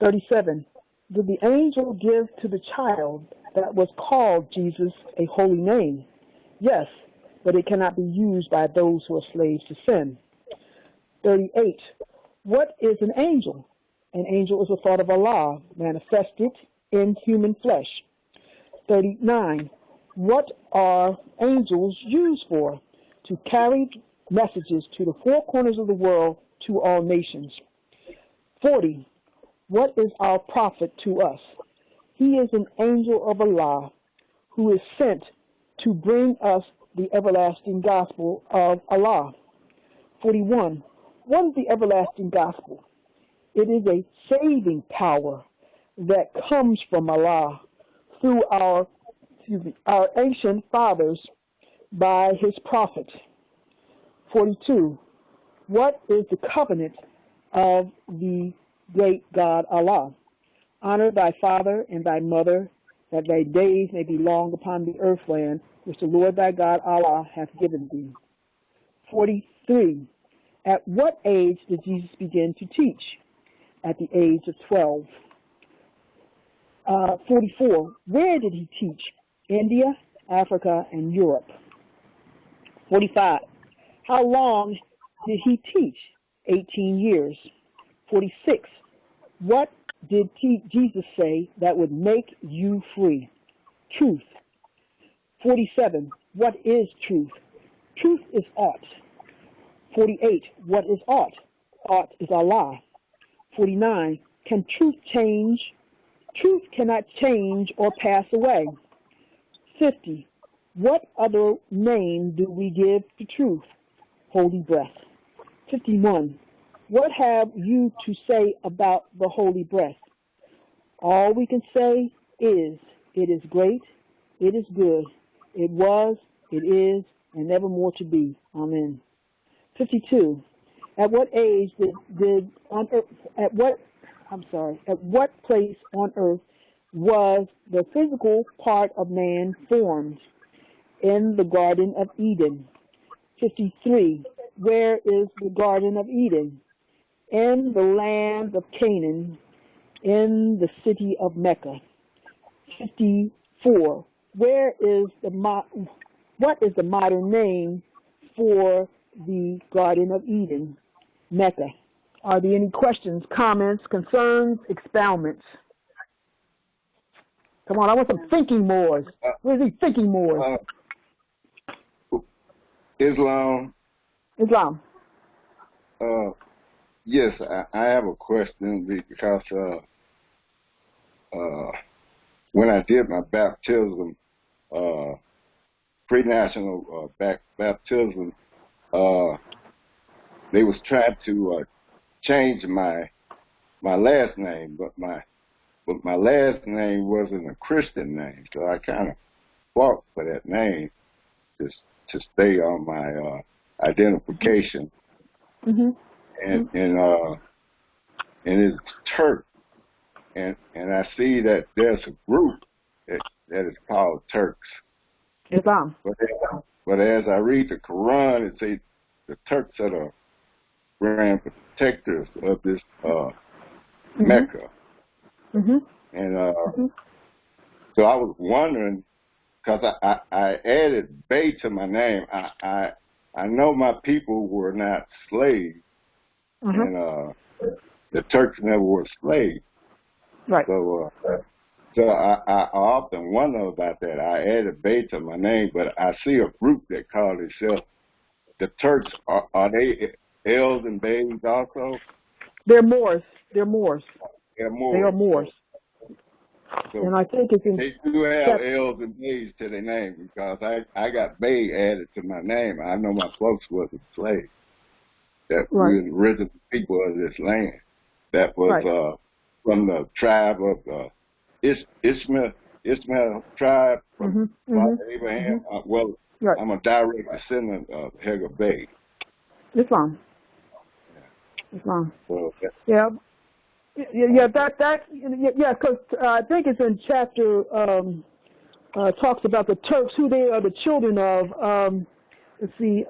37. Did the angel give to the child that was called Jesus a holy name? Yes, but it cannot be used by those who are slaves to sin. 38. What is an angel? An angel is a thought of Allah manifested in human flesh. 39. What are angels used for? To carry messages to the four corners of the world to all nations. 40. What is our prophet to us? He is an angel of Allah who is sent to bring us the everlasting gospel of Allah. 41. What is the everlasting gospel? It is a saving power that comes from Allah through our ancient fathers by his prophet. 42. What is the covenant of the great God Allah? Honor thy father and thy mother, that thy days may be long upon the earthland, which the Lord thy God Allah hath given thee. 43. At what age did Jesus begin to teach? At the age of 12. 44. Where did he teach? India, Africa, and Europe. 45. How long did he teach? 18 years. 46. What did Jesus say that would make you free? Truth. 47. What is truth? Truth is ought. 48. What is ought? aught is Allah. 49. Can truth change? Truth cannot change or pass away. 50. What other name do we give to truth? Holy breath. 51. What have you to say about the holy breath? All we can say is, it is great, it is good, it was, it is, and nevermore to be. Amen. 52. At what age did on earth, at what place on earth was the physical part of man formed? In the Garden of Eden. 53. Where is the Garden of Eden? In the land of Canaan, in the city of Mecca. 54. What is the modern name for the Garden of Eden? Mecca. Are there any questions, comments, concerns, expoundments? Come on, I want some thinking mores. Where's these thinking mores? Islam. Yes, I have a question because when I did my baptism, pre-national baptism, they was trying to change my last name, but my last name wasn't a Christian name, so I kind of fought for that name to stay on my identification. Mm-hmm. And it's Turks, and I see that there's a group that is called Turks. Islam. But as I read the Quran, it says the Turks are the grand protectors of this Mecca. Mm-hmm. And so I was wondering, because I added Bay to my name. I know my people were not slaves, and the Turks never were slaves. Right. So I often wonder about that. I added Bay to my name, but I see a group that call themselves the Turks. Are they L's and Bays also? They're Moors. They're Moors. They're Moors. They are Moors. So and I think it's in... They do have L's and Bays to their name because I got Bay added to my name. I know my folks wasn't slaves. That we were the original people of this land. That was from the tribe of Ishmael tribe from Abraham. I'm a direct descendant of Hagar Bay. Islam. So, because I think it's in chapter talks about the Turks, who they are the children of. Let's see,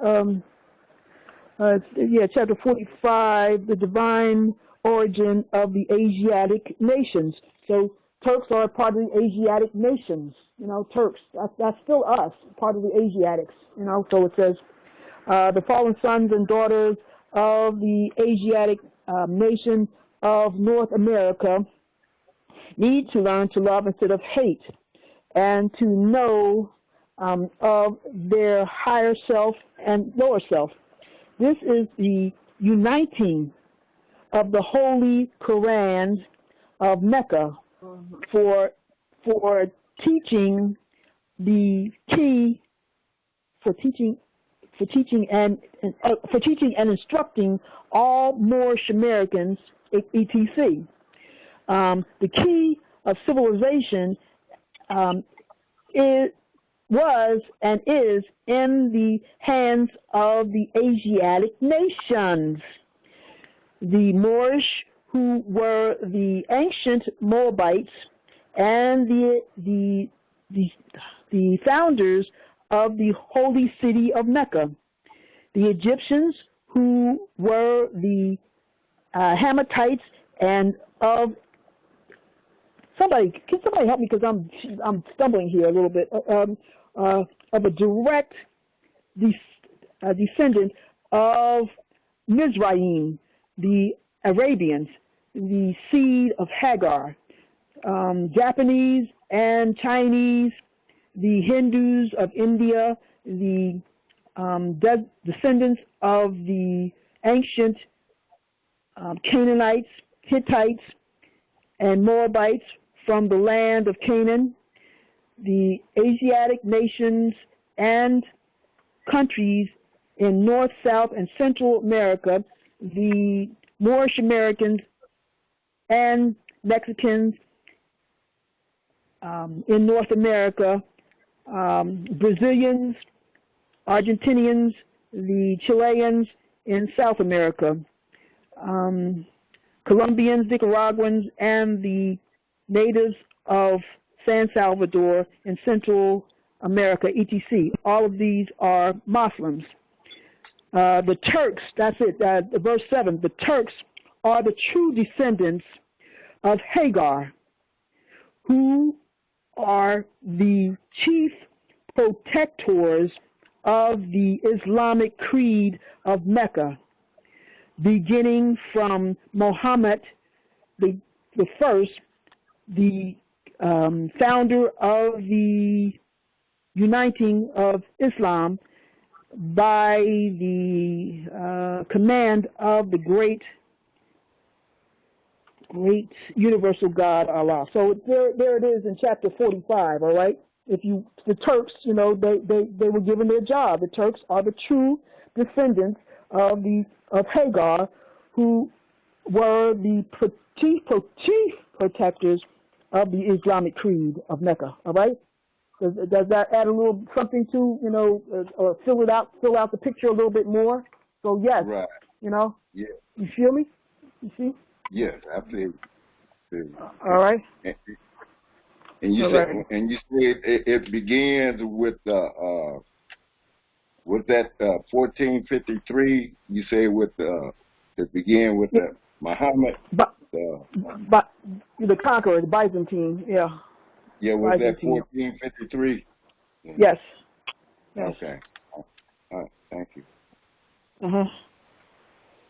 chapter 45, the divine origin of the Asiatic nations. So Turks are part of the Asiatic nations. You know, Turks. That's still us, part of the Asiatics. You know, so it says the fallen sons and daughters of the Asiatic nation of North America need to learn to love instead of hate, and to know of their higher self and lower self. This is the uniting of the Holy Quran of Mecca for teaching the key for teaching and instructing all Moorish Americans, etc. The key of civilization was and is in the hands of the Asiatic nations. The Moorish, who were the ancient Moabites and the founders of the holy city of Mecca. The Egyptians, who were the Hammatites, and of can somebody help me, because I'm stumbling here a little bit, of a direct descendant of Mizraim, the Arabians, the seed of Hagar, Japanese and Chinese, the Hindus of India, the descendants of the ancient Canaanites, Hittites, and Moabites from the land of Canaan, the Asiatic nations and countries in North, South, and Central America, the Moorish Americans and Mexicans in North America, Brazilians, Argentinians, the Chileans in South America, Colombians, Nicaraguans, and the natives of San Salvador in Central America, etc. All of these are Muslims. The Turks, that's it, verse 7, the Turks are the true descendants of Hagar, who are the chief protectors of the Islamic creed of Mecca, beginning from Muhammad the first, the founder of the uniting of Islam by the command of the great universal God, Allah. So there it is in chapter 45, all right? The Turks, they were given their job. The Turks are the true descendants of Hagar, who were the chief protectors of the Islamic creed of Mecca, all right? Does that add a little something to, or fill out the picture a little bit more? So yes, right. Yeah. You feel me? You see? Yes, I feel you. All right. And you said, it begins with that 1453. You say it began with the Muhammad. But the conqueror, the Byzantine, yeah. Yeah, was that 1453? Yes. Okay. All right. Thank you.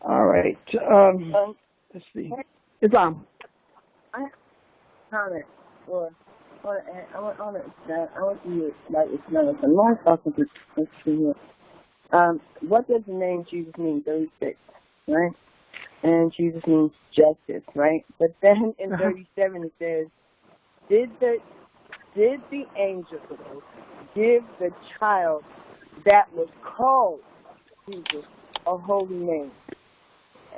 All right. Let's see. Islam. I have a comment. I want you to like Islam. I'm not talking to let's see here. What does the name Jesus mean? 36, right? And Jesus means justice, right? But then in 37 it says, did the angel give the child that was called Jesus a holy name?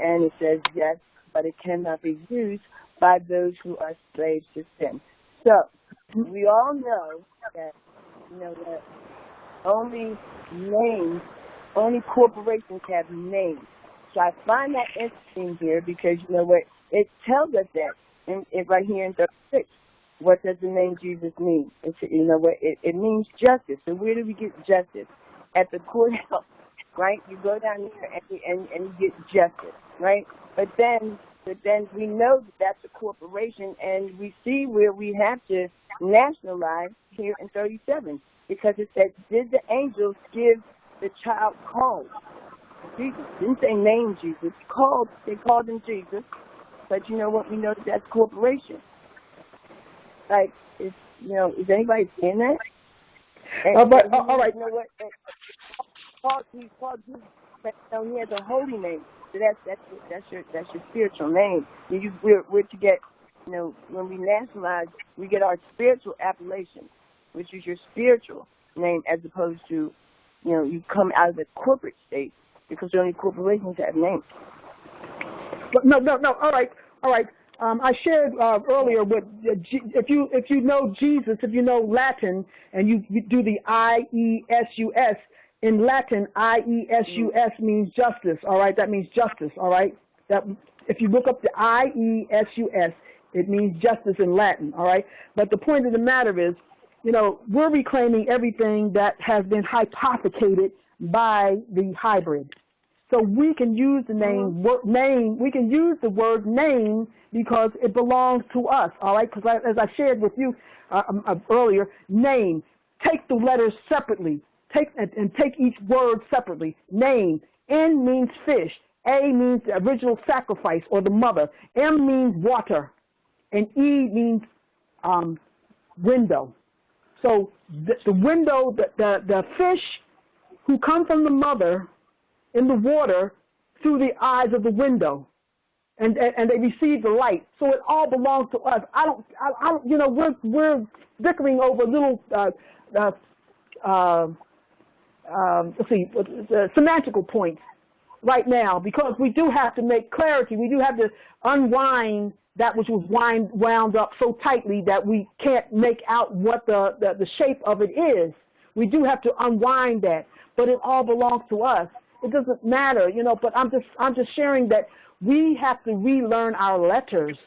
And it says yes, but it cannot be used by those who are slaves to sin. So we all know that that only corporations have names. So I find that interesting here because it tells us that right here in 36. What does the name Jesus mean? It means justice. So where do we get justice? At the courthouse, right? You go down there and you get justice, right? But then we know that that's a corporation, and we see where we have to nationalize here in 37 because it says, did the angels give the child called Jesus? Didn't say name Jesus. They called him Jesus. But you know what? We know that's corporation. Like, is anybody seeing that? But all right. You know what? He's called Jesus, but he has a holy name. So that's your spiritual name. We're to get, when we nationalize, we get our spiritual appellation, which is your spiritual name, as opposed to, you come out of the corporate state because only corporations have names. But no. All right. I shared earlier with if you know Jesus, if you know Latin, and you do the IESUS. In Latin, IESUS means justice. All right, that means justice. All right, that if you look up the IESUS, it means justice in Latin. All right, but the point of the matter is, we're reclaiming everything that has been hypothecated by the hybrid. So we can use the name. We can use the word name because it belongs to us. All right, because as I shared with you earlier, name. Take the letters separately. Take each word separately. Name. N means fish. A means the original sacrifice or the mother. M means water, and E means window. So the window, the fish who come from the mother in the water through the eyes of the window. and they receive the light. So it all belongs to us. I don't, you know, we're bickering over little, let's see, semantical points right now, because we do have to make clarity. We do have to unwind that which was wound up so tightly that we can't make out what the shape of it is. We do have to unwind that, but it all belongs to us. It doesn't matter, you know, but I'm just sharing that we have to relearn our letters.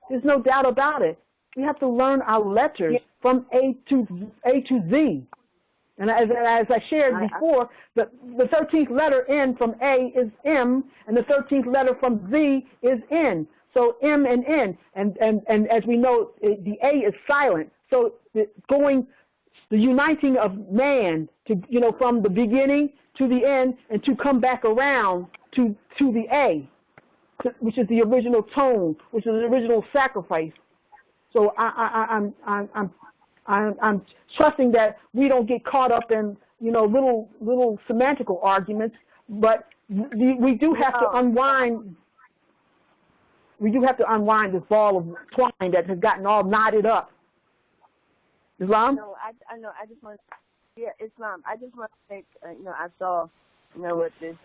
There's no doubt about it. We have to learn our letters from A to Z. And as I shared before, the 13th letter N from A is M, and the 13th letter from Z is N. So M and N, and as we know, the A is silent. So the uniting of man to, you know, from the beginning to the end, and to come back around to the A, which is the original tone, which is the original sacrifice. So I'm trusting that we don't get caught up in, you know, little semantical arguments, but we do have to unwind. We do have to unwind this ball of twine that has gotten all knotted up. Islam? No, I know. I just want to, Islam. I just want to think, you know, I saw, you know, what this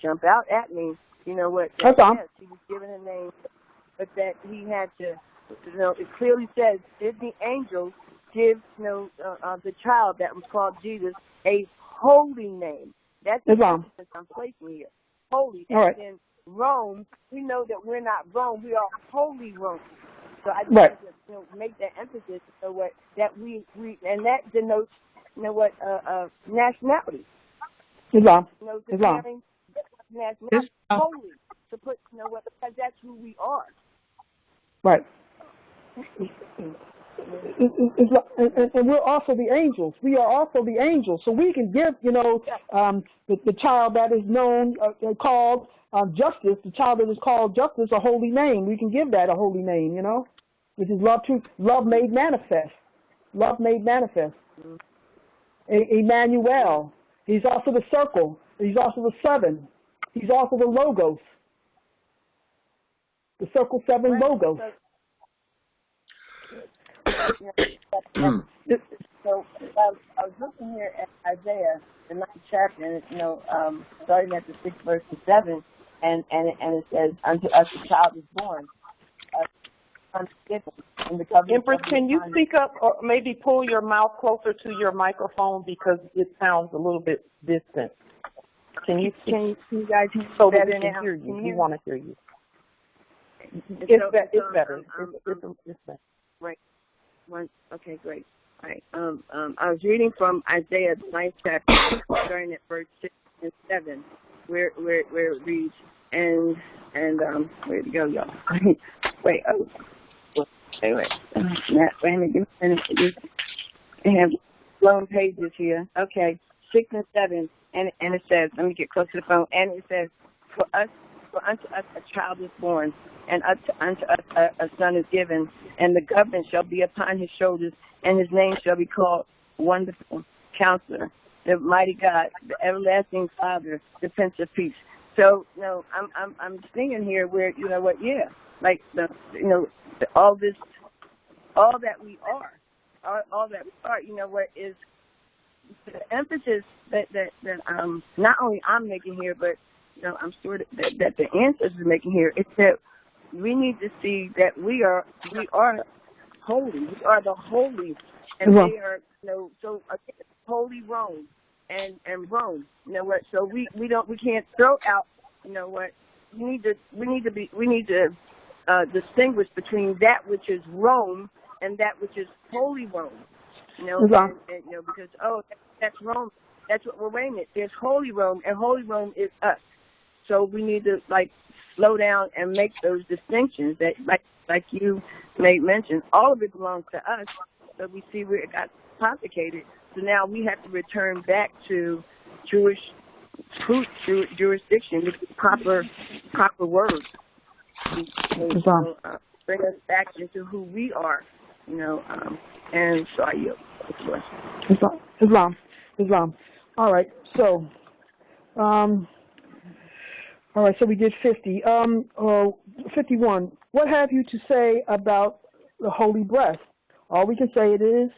jump out at me. You know what? Yes, he was given a name, but that he had to, you know, it clearly says, did the angels give, you know, the child that was called Jesus a holy name? That's the emphasis I'm placing here. Holy. All right. And in Rome, we know that we're not Rome. We are holy Rome. So I just want to, you know, make that emphasis. So what that we and that denotes, you know what, nationality. Islam. You know, declaring nationality holy, to put, you know what, because that's who we are. Right. And we're also the angels. We are also the angels. So we can give, you know, the child that is known, called justice, the child that is called justice, a holy name. We can give that a holy name, you know, which is love made manifest. Love made manifest. Emmanuel. He's also the circle. He's also the seven. He's also the logos. The circle seven logos. So I was looking here at Isaiah, the 9th chapter, and you know, starting at the 6th verse to 7, and it says, "Unto us a child is born, Empress, can you speak up, or maybe pull your mouth closer to your microphone because it sounds a little bit distant? Can you guys hear so that that we can hear you? We want to hear you. It's better. It's better. Right. Okay, great. All right. I was reading from Isaiah, the 9th chapter, starting at verse 6 and 7, where it reads, and where'd it go, y'all? Wait. Wait a minute. Give me a minute. I have blown pages here. Okay, 6 and 7, and it says, let me get close to the phone, and it says, for unto us a child is born, and unto us a son is given, and the government shall be upon his shoulders, and his name shall be called Wonderful Counselor, the Mighty God, the Everlasting Father, the Prince of Peace. So, you know, I'm thinking here where, you know what, like, you know, all that we are, you know what, is the emphasis that not only I'm making here, but, you know, I'm sure that the ancestors are making here. It's that we need to see that we are holy. We are the holy, and they are, you know, so again, holy Rome and Rome. You know what? So we can't throw out. You know what? We need to distinguish between that which is Rome and that which is holy Rome. You know, and you know, because that's Rome. That's what we're waiting at. There's holy Rome, and holy Rome is us. So we need to slow down and make those distinctions that, like you made mention, all of it belongs to us. So we see where it got complicated. So now we have to return back to Jewish jurisdiction with proper words. Bring us back into who we are, you know. And so I yield. Islam. All right. So. All right, so we did 50. 51. What have you to say about the holy breath? All we can say it is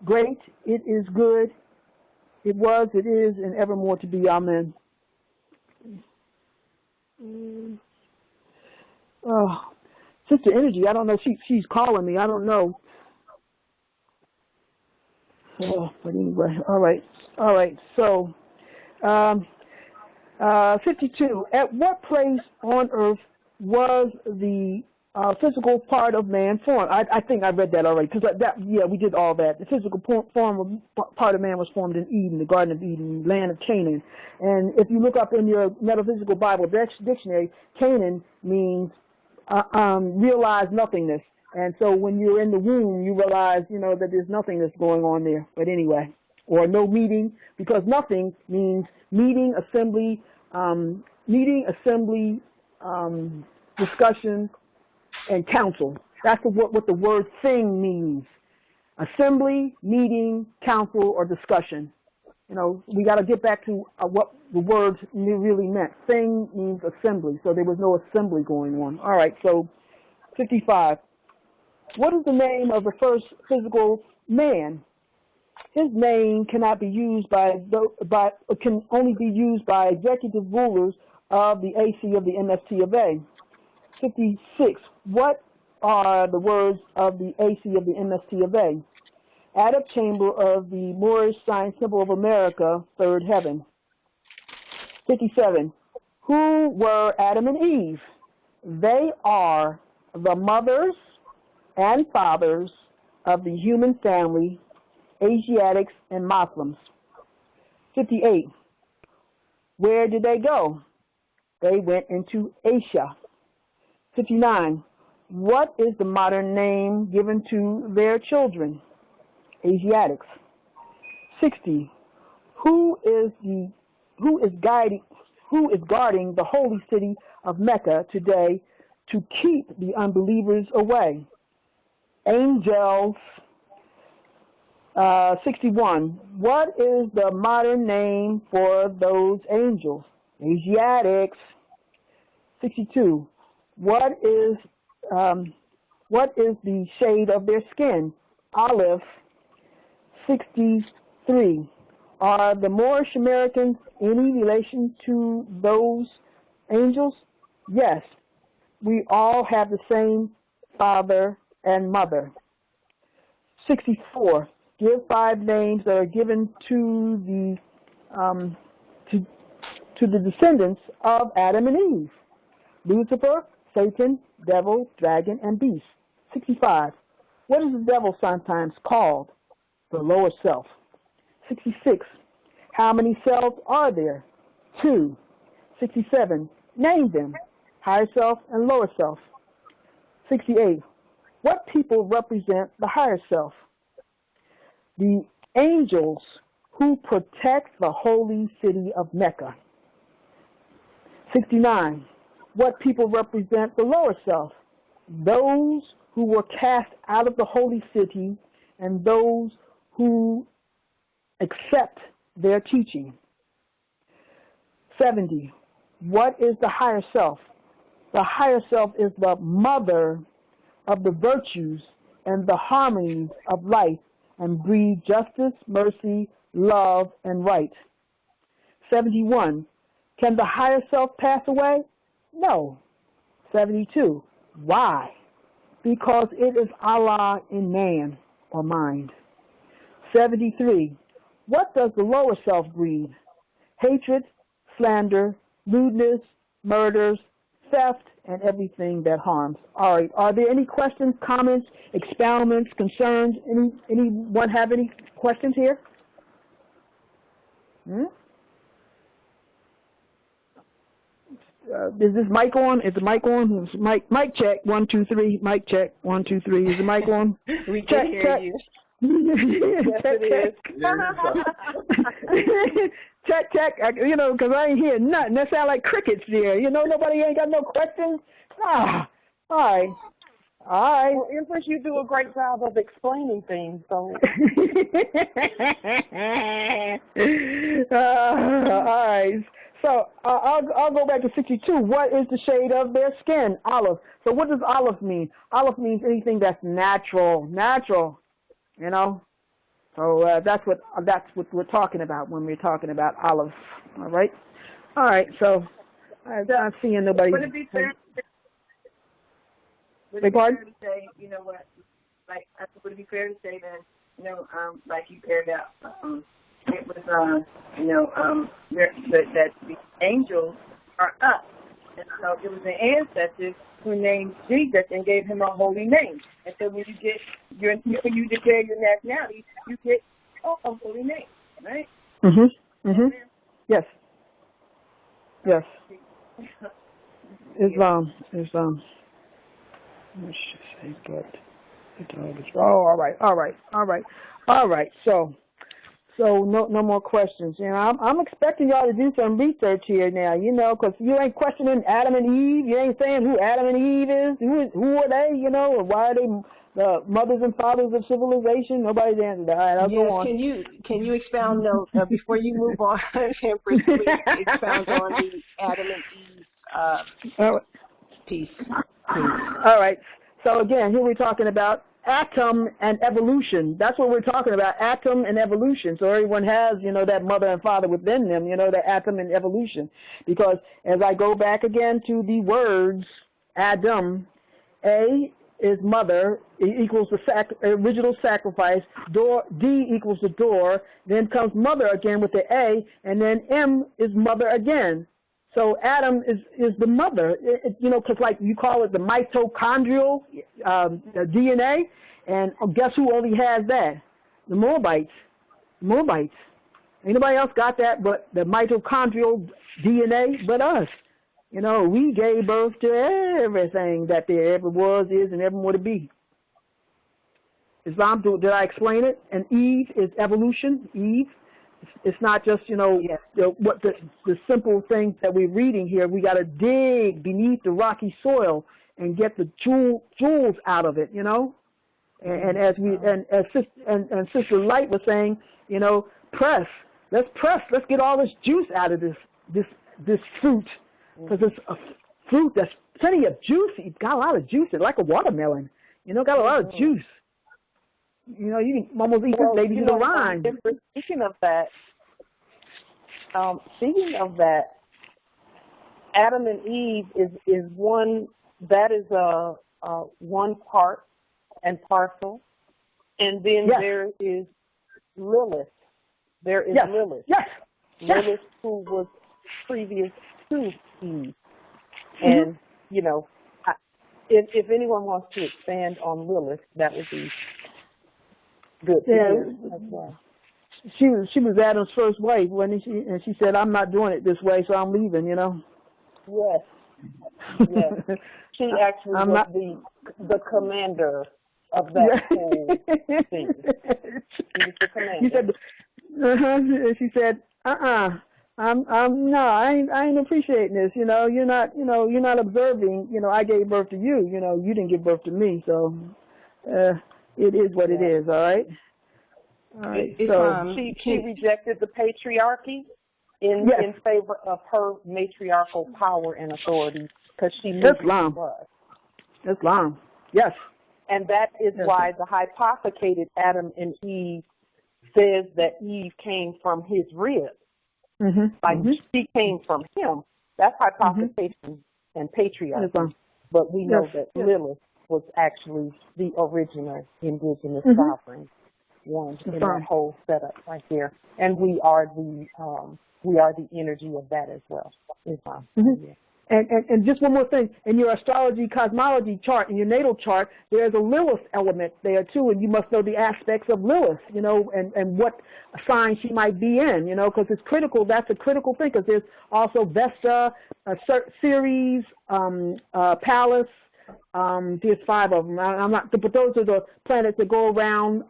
great, it is good, it was, it is, and evermore to be. Amen. Oh, Sister Energy, I don't know. She's calling me. I don't know. Oh, but anyway, all right. So, 52. At what place on earth was the physical part of man formed? I think I read that already, because we did all that. The physical part of man was formed in Eden, the Garden of Eden, land of Canaan. And if you look up in your metaphysical Bible dictionary, Canaan means realized nothingness. And so when you're in the womb, you realize, that there's nothingness going on there. But anyway, or no meeting, because nothing means meeting, assembly, discussion, and council. That's what the word thing means. Assembly, meeting, council, or discussion. We got to get back to what the words really meant. Thing means assembly, so there was no assembly going on. All right, so 55. What is the name of the first physical man? His name cannot be used can only be used by executive rulers of the AC of the MST of A. 56. What are the words of the AC of the MST of A? Added chamber of the Moorish sign symbol of America, third heaven. 57. Who were Adam and Eve? They are the mothers and fathers of the human family, Asiatics and Muslims. 58. Where did they go? They went into Asia. 59. What is the modern name given to their children? Asiatics. 60. Who is guarding the holy city of Mecca today to keep the unbelievers away? Angels. 61. What is the modern name for those angels? Asiatics. 62. What is the shade of their skin? Olive. 63. Are the Moorish Americans any relation to those angels? Yes. We all have the same father and mother. 64. Give 5 names that are given to the descendants of Adam and Eve. Lucifer, Satan, devil, dragon, and beast. 65. What is the devil sometimes called? The lower self. 66. How many selves are there? 2. 67. Name them. Higher self and lower self. 68. What people represent the higher self? The angels who protect the holy city of Mecca. 69. What people represent the lower self? Those who were cast out of the holy city and those who accept their teaching. 70. What is the higher self? The higher self is the mother of the virtues and the harmonies of life and breed justice, mercy, love, and right. 71. Can the higher self pass away? No. 72. Why? Because it is Allah in man or mind. 73. What does the lower self breed? Hatred, slander, lewdness, murders, theft, and everything that harms. All right. Are there any questions, comments, expoundments, concerns? Anyone have any questions here? Is this mic on? Is the mic on? Mic check. 1, 2, 3. Mic check. 1, 2, 3. Is the mic on? We can hear you. Yes, check, it is. Check. Because I ain't hear nothing. That sound like crickets there. Nobody ain't got no questions. All right. Well, Empress, you do a great job of explaining things. So. All right. So I'll go back to 62. What is the shade of their skin? Olive. So what does olive mean? Olive means anything that's natural, you know. So that's what we're talking about when we're talking about olive. All right. So I'm seeing nobody. Would it be fair? Would it Beg be fair pardon? to say, you know what? Like, would it be fair to say that, you know, like you paired out, it was, you know, that the angels are up, and so it was the ancestors who named Jesus and gave him a holy name. And so when you declare your nationality, you get a holy name, right? Yes. Islam. Let's just say good. Oh, all right. So no more questions. You know, I'm expecting y'all to do some research here now. You know, because you ain't questioning Adam and Eve. You ain't saying who Adam and Eve is. Who are they? You know, or why are they the mothers and fathers of civilization? Nobody's answered that. All right, I'll go on. Can you expound before you move on, Empress, please expound on the Adam and Eve piece. All right. So again, here we're talking about atom and evolution. That's what we're talking about, atom and evolution. So everyone has, you know, that mother and father within them, you know, the atom and evolution. Because as I go back again to the words, Adam, A is mother, equals the original sacrifice, D equals the door, then comes mother again with the A, and then M is mother again. So Adam is the mother, you know, because like you call it the mitochondrial DNA, and guess who only has that? The Moabites. Ain't nobody else got that but the mitochondrial DNA but us. You know, we gave birth to everything that there ever was, is, and ever would to be. Islam, did I explain it? And Eve is evolution, Eve. It's not just, you know, the simple things that we're reading here. We got to dig beneath the rocky soil and get the jewels out of it, you know. And as Sister Light was saying, you know, let's get all this juice out of this fruit, because it's a fruit that's plenty of juice. It's got a lot of juice. It's like a watermelon, you know, got a lot of juice. You know, you can almost eat this baby to the rind. Speaking of that, Adam and Eve is one, that is one part and parcel, and then there is Lilith. There is Lilith. Lilith, who was previous to Eve, and you know, if anyone wants to expand on Lilith, that would be good. She was Adam's first wife, wasn't she? And she said, "I'm not doing it this way, so I'm leaving." You know. Yes. She actually was the commander of that whole thing. She was the commander. She said, I ain't appreciating this. You know, you're not observing. You know, I gave birth to you. You know, you didn't give birth to me. So, it is what it is. All right. So she rejected the patriarchy in favor of her matriarchal power and authority, because she knew Islam. Islam. Yes. And that is why the hypothecated Adam and Eve says that Eve came from his rib. She came from him. That's hypothecation and patriarchy. But we know that Lilith was actually the original indigenous sovereign one in that whole setup right there. And we are the energy of that as well. And just one more thing, in your astrology cosmology chart, in your natal chart, there's a Lilith element there too, and you must know the aspects of Lilith, you know, and what sign she might be in, you know, because it's critical. That's a critical thing, because there's also Vesta, Ceres, Pallas. There's 5 of them. I'm not, but those are the planets that go around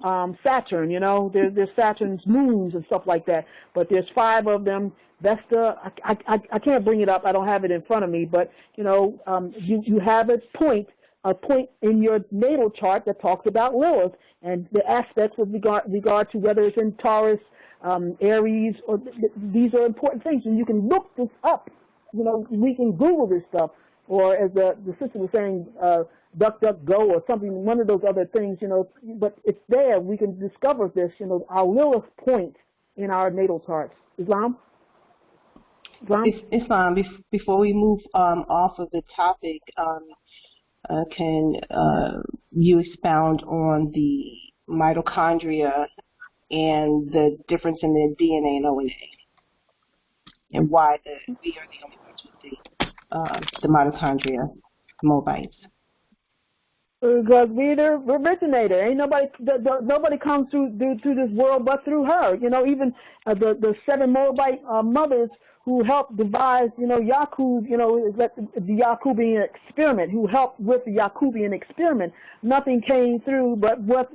Saturn. You know, there's Saturn's moons and stuff like that. But there's 5 of them. Vesta, I can't bring it up. I don't have it in front of me. But you know, you have a point a point in your natal chart that talks about Lilith and the aspects with regard to whether it's in Taurus, Aries, or these are important things. And you can look this up. You know, we can Google this stuff, or as the sister was saying, DuckDuckGo or something, one of those other things, you know, but it's there. We can discover this, you know, our Lilith point in our natal charts. Islam? Islam, before we move off of the topic, can you expound on the mitochondria and the difference in the DNA and ONA, and why we are the only ones with the mitochondria mobites? Because we're the originator. Ain't nobody comes through this world but through her. You know, even the 7 Moabite mothers who helped devise, you know, Yaqub, you know, the Yaqubian experiment, who helped with the Yaqubian experiment. Nothing came through but what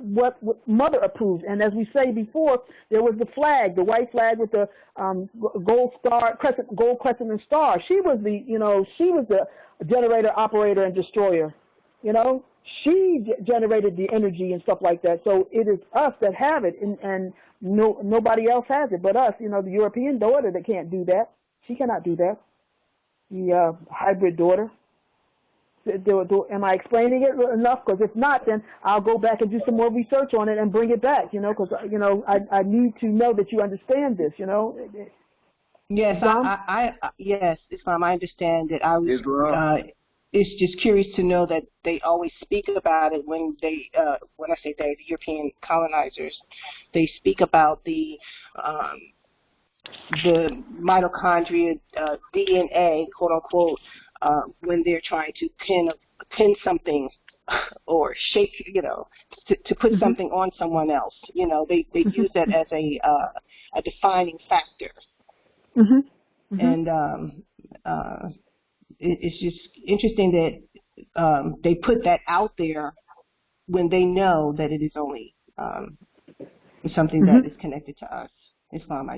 mother approved. And as we say before, there was the flag, the white flag with the gold crescent and star. She was the generator, operator, and destroyer. You know, she generated the energy and stuff like that. So it is us that have it, and nobody else has it but us. You know, the European daughter that can't do that. She cannot do that. The hybrid daughter. Am I explaining it enough? Because if not, then I'll go back and do some more research on it and bring it back. You know, because I need to know that you understand this. You know. Yes, yes, Islam. I understand that. I was. It's just curious to know that they always speak about it when I say they, the European colonizers, they speak about the mitochondria DNA, quote unquote, when they're trying to pin something or shake, you know, to put something on someone else. You know, they use that as a defining factor. And it's just interesting that they put that out there when they know that it is only something that is connected to us. Islam.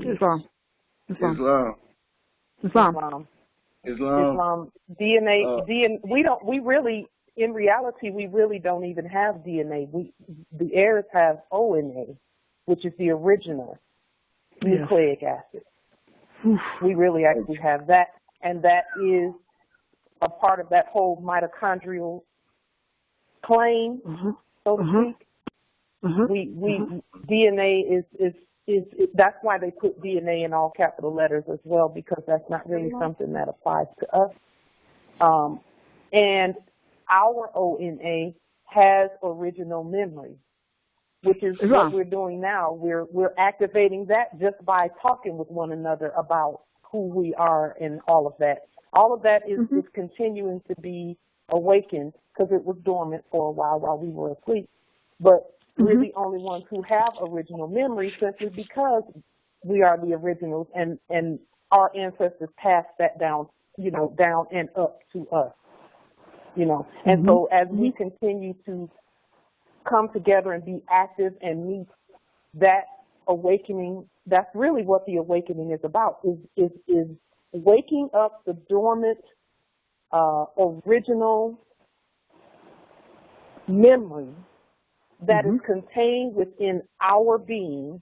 DNA. We really, in reality, we really don't even have DNA. The heirs have ONA, which is the original nucleic acid. We really actually have that, and that is a part of that whole mitochondrial claim, so to speak. DNA is that's why they put DNA in all capital letters as well, because that's not really something that applies to us. And our ONA has original memory, which is what we're doing now. We're activating that just by talking with one another about who we are and all of that. All of that is continuing to be awakened because it was dormant for a while we were asleep. But we're the only ones who have original memory simply because we are the originals, and our ancestors passed that down, you know, down and up to us, you know. And so as we continue to come together and be active and meet that awakening, that's really what the awakening is about, is waking up the dormant, original memory that is contained within our being,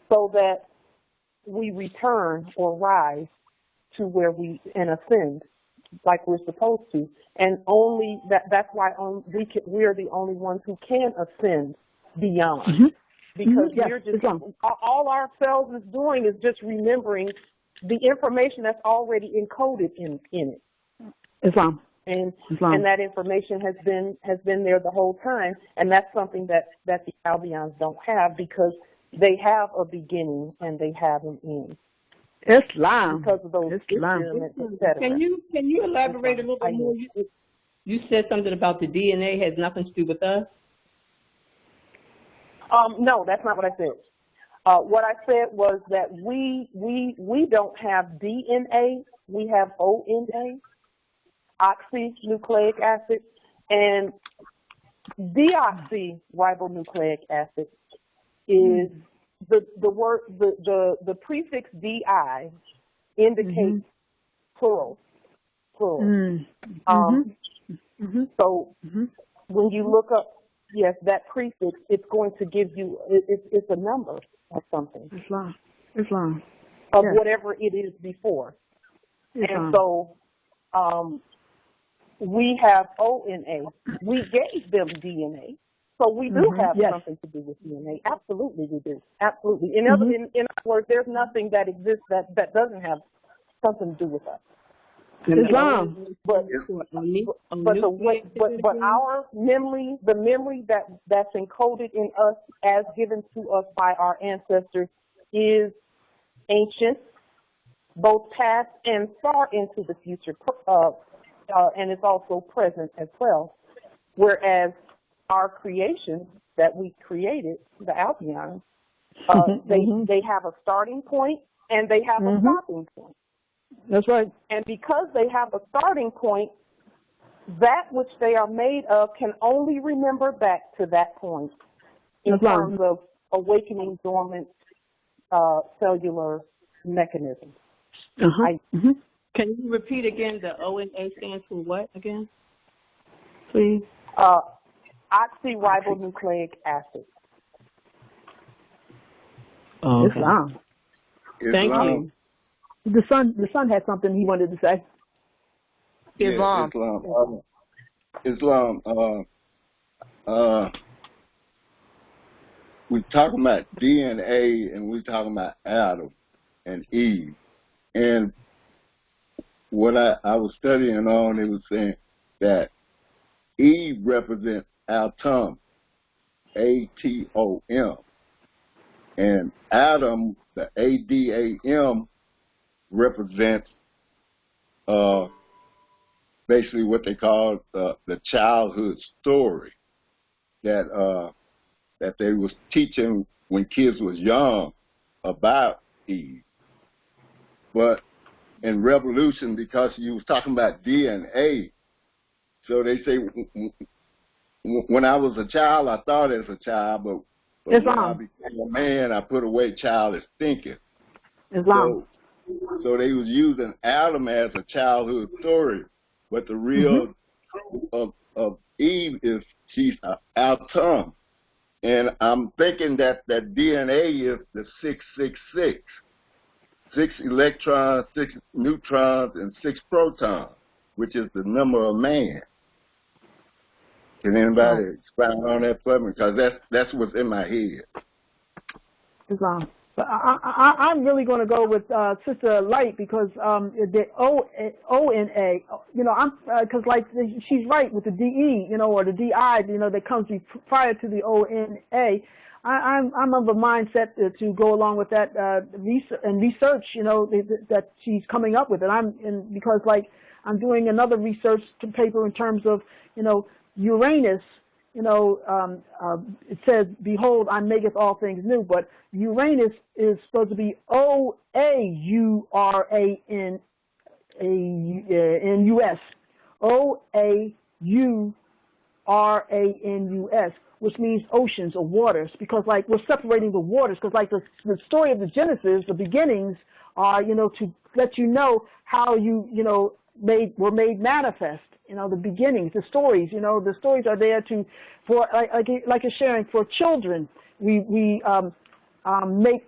so that we return or rise to where we and ascend like we're supposed to. And only that's why we are the only ones who can ascend beyond. Because we're just all our selves is doing is just remembering the information that's already encoded in it. Islam. And that information has been there the whole time, and that's something that the Albions don't have, because they have a beginning and they have an end. Islam. Because of those experiments, etc. Can you elaborate a little bit more? You said something about the DNA has nothing to do with us. No, that's not what I said. What I said was that we don't have DNA, we have ONA, oxynucleic acid, and deoxyribonucleic acid is the prefix DI indicates plural. So when you look up, yes, that prefix, it's going to give you, it's a number of something. Islam. Of whatever it is before. And so we have ONA. We gave them DNA. So we do have something to do with DNA. Absolutely we do. Absolutely. In other words, there's nothing that exists that doesn't have something to do with us. Islam. But our memory, the memory that's encoded in us as given to us by our ancestors is ancient, both past and far into the future, and it's also present as well. Whereas our creation that we created, the Albion, they have a starting point and they have a stopping point. That's right. And because they have a starting point, that which they are made of can only remember back to that point in terms of awakening dormant cellular mechanism. Can you repeat again? The ONA stands for what again? Please. Oxyribonucleic acid. Islam. Thank you. The son had something he wanted to say. Islam. Islam. We're talking about DNA and we're talking about Adam and Eve. And what I was studying on, it was saying that Eve represents Atom, ATOM. And Adam, the ADAM, represents basically what they call the childhood story that they was teaching when kids was young about Eve. But in Revolution, because you was talking about DNA, so they say when I was a child, I thought as a child, but when I became a man, I put away childish thinking. Islam. So they was using Adam as a childhood story, but the real of Eve is she's our tongue. And I'm thinking that DNA is the 666. 6 electrons, 6 neutrons, and 6 protons, which is the number of man. Can anybody expound on that for me? Because that's what's in my head. Islam. But I'm really going to go with Sister Light because the ONA, because like she's right with the DE, or the DI, that comes prior to the ONA. I'm of a mindset to go along with that research, that she's coming up with it. Because like I'm doing another research paper in terms of, Uranus. It says, "Behold, I maketh all things new." But Uranus is supposed to be OAURANUS, OAURANUS, which means oceans or waters. Because like we're separating the waters. Because like the story of the Genesis, the beginnings are, to let you know how you were made manifest. The beginnings, the stories. The stories are there for like you're sharing for children. We make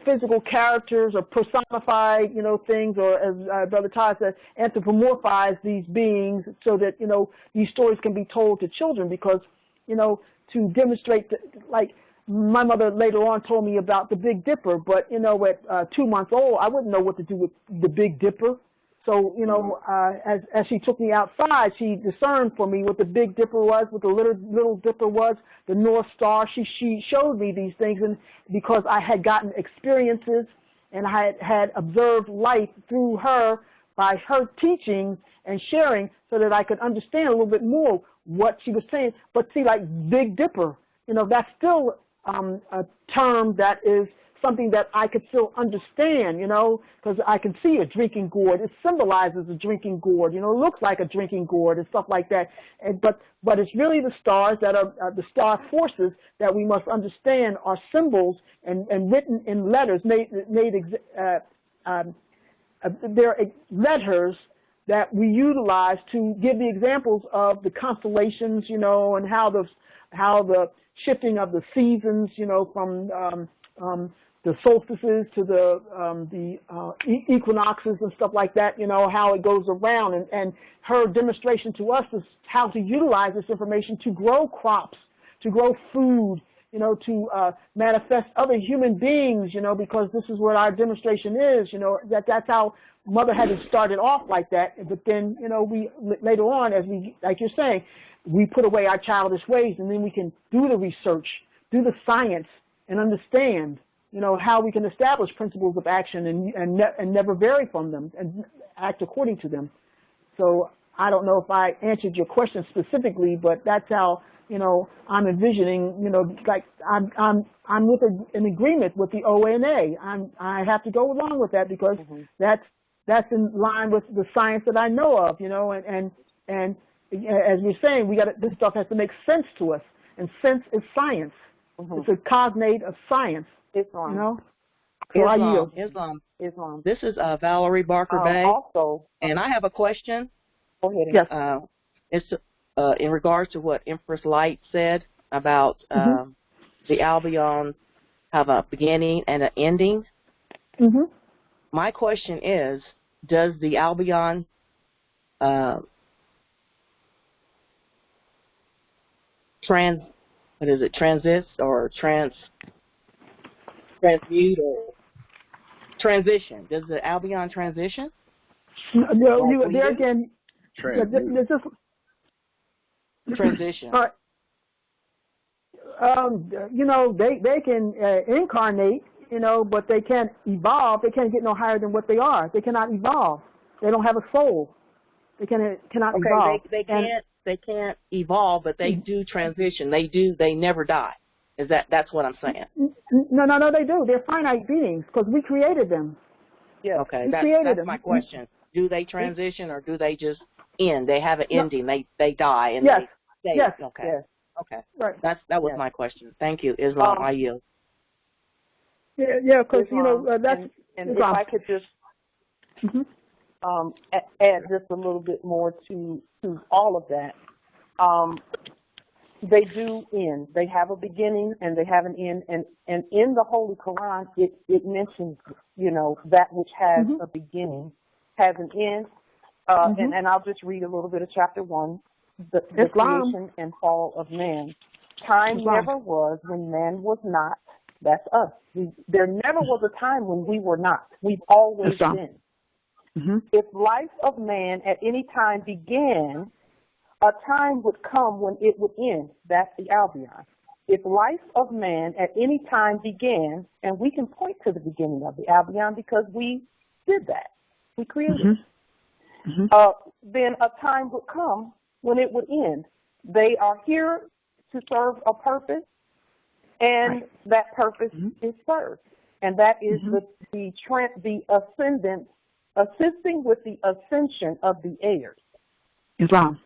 physical characters or personified, things, or as Brother Todd said, anthropomorphize these beings so that these stories can be told to children. Because to demonstrate, like my mother later on told me about the Big Dipper, but at 2 months old, I wouldn't know what to do with the Big Dipper. So, as she took me outside, she discerned for me what the Big Dipper was, what the little Dipper was, the North Star. She showed me these things, and because I had gotten experiences and I had observed life through her by her teaching and sharing so that I could understand a little bit more what she was saying. But see, like Big Dipper, that's still a term that is something that I could still understand, because I can see a drinking gourd. It symbolizes a drinking gourd, it looks like a drinking gourd and stuff like that. But it's really the stars that are the star forces that we must understand are symbols and written in letters, they're letters that we utilize to give the examples of the constellations, you know, and how the shifting of the seasons, you know, from the solstices to the equinoxes and stuff like that, you know, how it goes around. And her demonstration to us is how to utilize this information to grow crops, to grow food, you know, to manifest other human beings, you know, because this is what our demonstration is, you know, that's how Mother had it started off like that. But then, you know, we later on, as we, like you're saying, we put away our childish ways, and then we can do the research, do the science, and understand, you know, how we can establish principles of action and never vary from them and act according to them. So I don't know if I answered your question specifically, but that's how, you know, I'm envisioning, you know, like I'm with an agreement with the ONA. I have to go along with that because that's in line with the science that I know of, you know, and as we're saying, this stuff has to make sense to us, and sense is science. It's a cognate of science. Islam. You know? So Islam. This is Valerie Barker Bay. Also, and I have a question. Go ahead. Yes. It's in regards to what Empress Light said about the Albion have a beginning and an ending. My question is, does the Albion transist or transmute or transition? Does the Albion transition? No, there again. Transition. You know, they can incarnate, you know, but they can't evolve. They can't get no higher than what they are. They cannot evolve. They don't have a soul. They cannot evolve. They can't evolve, but they do transition. They never die. That's what I'm saying? No, they do. They're finite beings because we created them. Yeah. Okay, that's my question. Do they transition or do they just end? They have an ending. They die and they stay. Yes. Okay. Yes. Okay. Right. That was my question. Thank you, Islam. I yield. Yeah, because you know that's. And if I could just add just a little bit more to all of that. They do end. They have a beginning and they have an end. And in the Holy Quran, it mentions, you know, that which has a beginning has an end. And I'll just read a little bit of chapter 1, the creation and fall of man. Time never was when man was not. That's us. There never was a time when we were not. We've always been. If life of man at any time began, a time would come when it would end. That's the Albion. If life of man at any time began, and we can point to the beginning of the Albion because we did that. We created it. Then a time would come when it would end. They are here to serve a purpose, and that purpose is served. And that is the ascendant, assisting with the ascension of the heirs. Islam.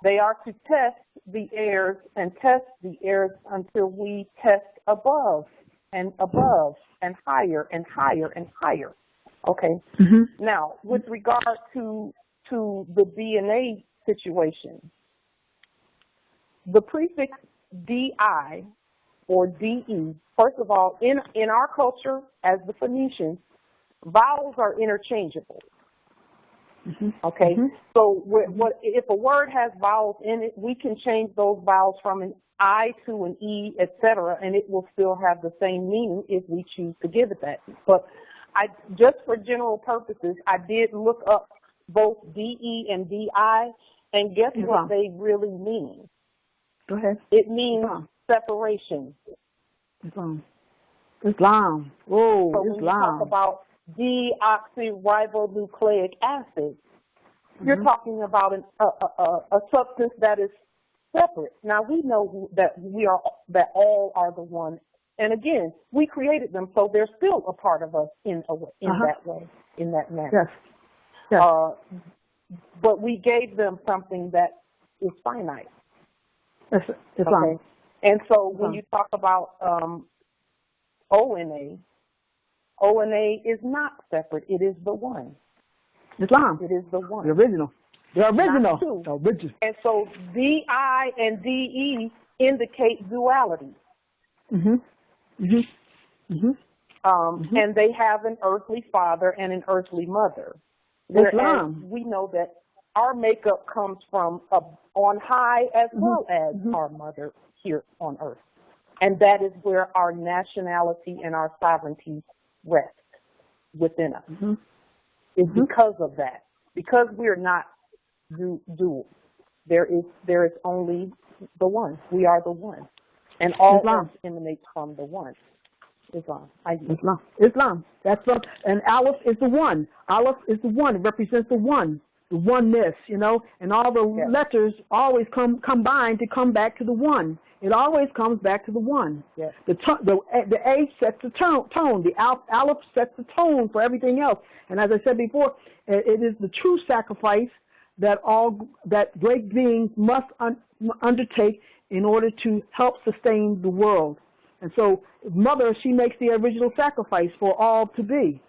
They are to test the heirs and test the heirs until we test above and above and higher and higher and higher. Okay. Now, with regard to the DNA situation, the prefix DI or DE, first of all, in our culture as the Phoenicians, vowels are interchangeable. Okay, so if a word has vowels in it, we can change those vowels from an I to an E, etc., and it will still have the same meaning if we choose to give it that. But just for general purposes, I did look up both DE and DI, and guess what they really mean? Go ahead. It means separation. Islam. Whoa, so when you talk about deoxyribonucleic acid, you're talking about a substance that is separate. Now we know that all are the one, and again, we created them, so they're still a part of us in that way, in that manner. Yes. But we gave them something that is finite. Islam. And so when you talk about ONA is not separate. It is the one. Islam. It is the one. The original. The original. Not two. The original. And so DI and DE indicate duality. Mhm. Mhm. Mhm. And they have an earthly father and an earthly mother. Whereas Islam. we know that our makeup comes from on high as well as our mother here on earth. And that is where our nationality and our sovereignty rest within us. It's because of that. Because we're not dual. There is only the one. We are the one. And all else emanates from the one. Islam. Islam. That's what, and Aleph is the one. Aleph is the one. It represents the one, the oneness, you know. And all the letters always combine to come back to the one. It always comes back to the one. Yes. The A sets the tone. The Aleph sets the tone for everything else. And as I said before, it is the true sacrifice that great beings must undertake in order to help sustain the world. And so, Mother, she makes the original sacrifice for all to be,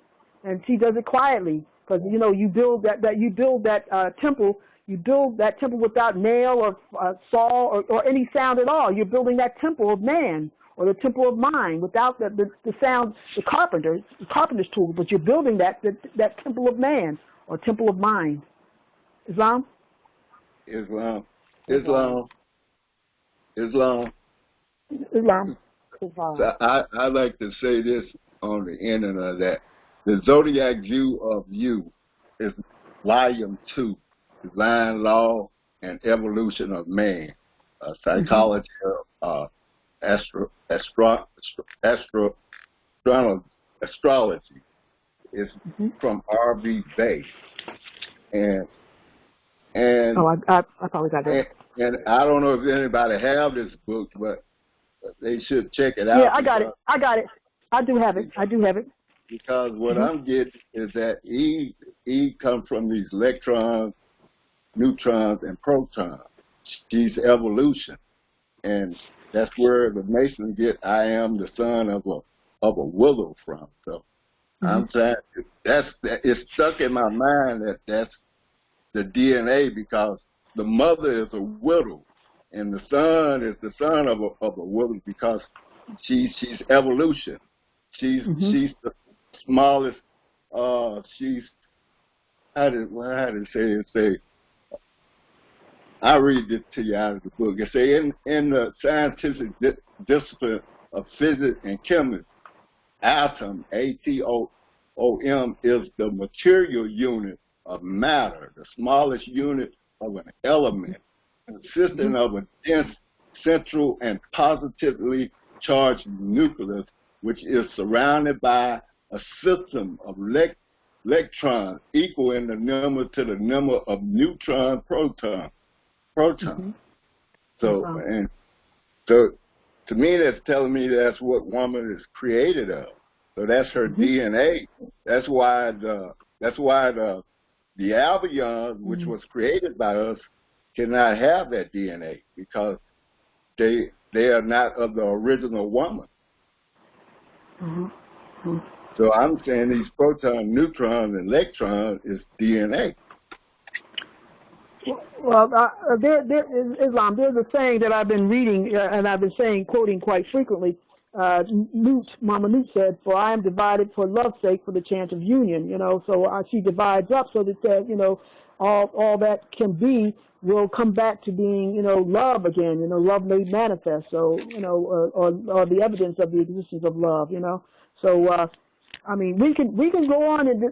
and she does it quietly because you know you build that temple. You build that temple without nail or saw or any sound at all. You're building that temple of man or the temple of mind without the sound, the carpenter's tool. But you're building that temple of man or temple of mind. Islam. So I like to say this on the ending of that. The Zodiac View of You is Volume 2, Divine Law and Evolution of Man, Psychology of Astrology. It's from R.V. Bay. And I probably got that. And I don't know if anybody have this book, but they should check it out. Yeah, I got it. I do have it. Because what I'm getting is that E comes from these electrons, neutrons, and protons. She's evolution. And that's where the Masons get I am the son of a willow from. So I'm saying it's stuck in my mind that's the DNA because the mother is a widow. And the son is the son of a woman because she's evolution. She's the smallest. She's how to say. I read it to you out of the book. It say in the scientific discipline of physics and chemistry, atom ATOM is the material unit of matter, the smallest unit of an element, consisting of a dense, central, and positively charged nucleus, which is surrounded by a system of electrons equal in the number to the number of neutron protons. So to me, that's telling me that's what woman is created of. So that's her DNA. That's why the albion, which was created by us, cannot have that DNA because they are not of the original woman. So I'm saying these protons, neutrons, and electrons is DNA. Well, Islam, there's a saying that I've been reading and I've been quoting quite frequently. Mama Newt said, "For I am divided for love's sake, for the chance of union." You know, so she divides up so that you know all that can be will come back to being love again. You know, love made manifest. So or the evidence of the existence of love. You know, so I mean we can go on and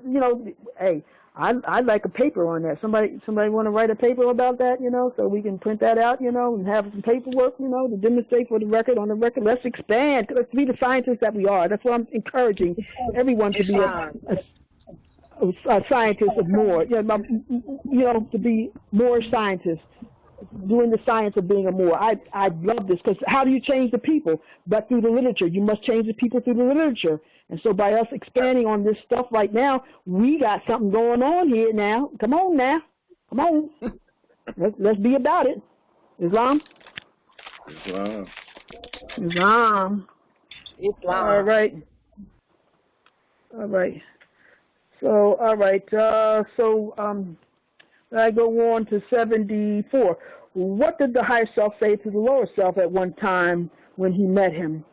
hey. I'd like a paper on that. Somebody want to write a paper about that, so we can print that out, and have some paperwork, to demonstrate for the record. On the record, let's expand. Let's be the scientists that we are. That's what I'm encouraging everyone to be a scientist of more. To be more scientists, doing the science of being a more. I love this because how do you change the people? But through the literature. You must change the people through the literature. And so by us expanding on this stuff right now, we got something going on here now. Come on now. Come on. Let's be about it. Islam. All right. So, all right. I go on to 74. What did the higher self say to the lower self at one time when he met him?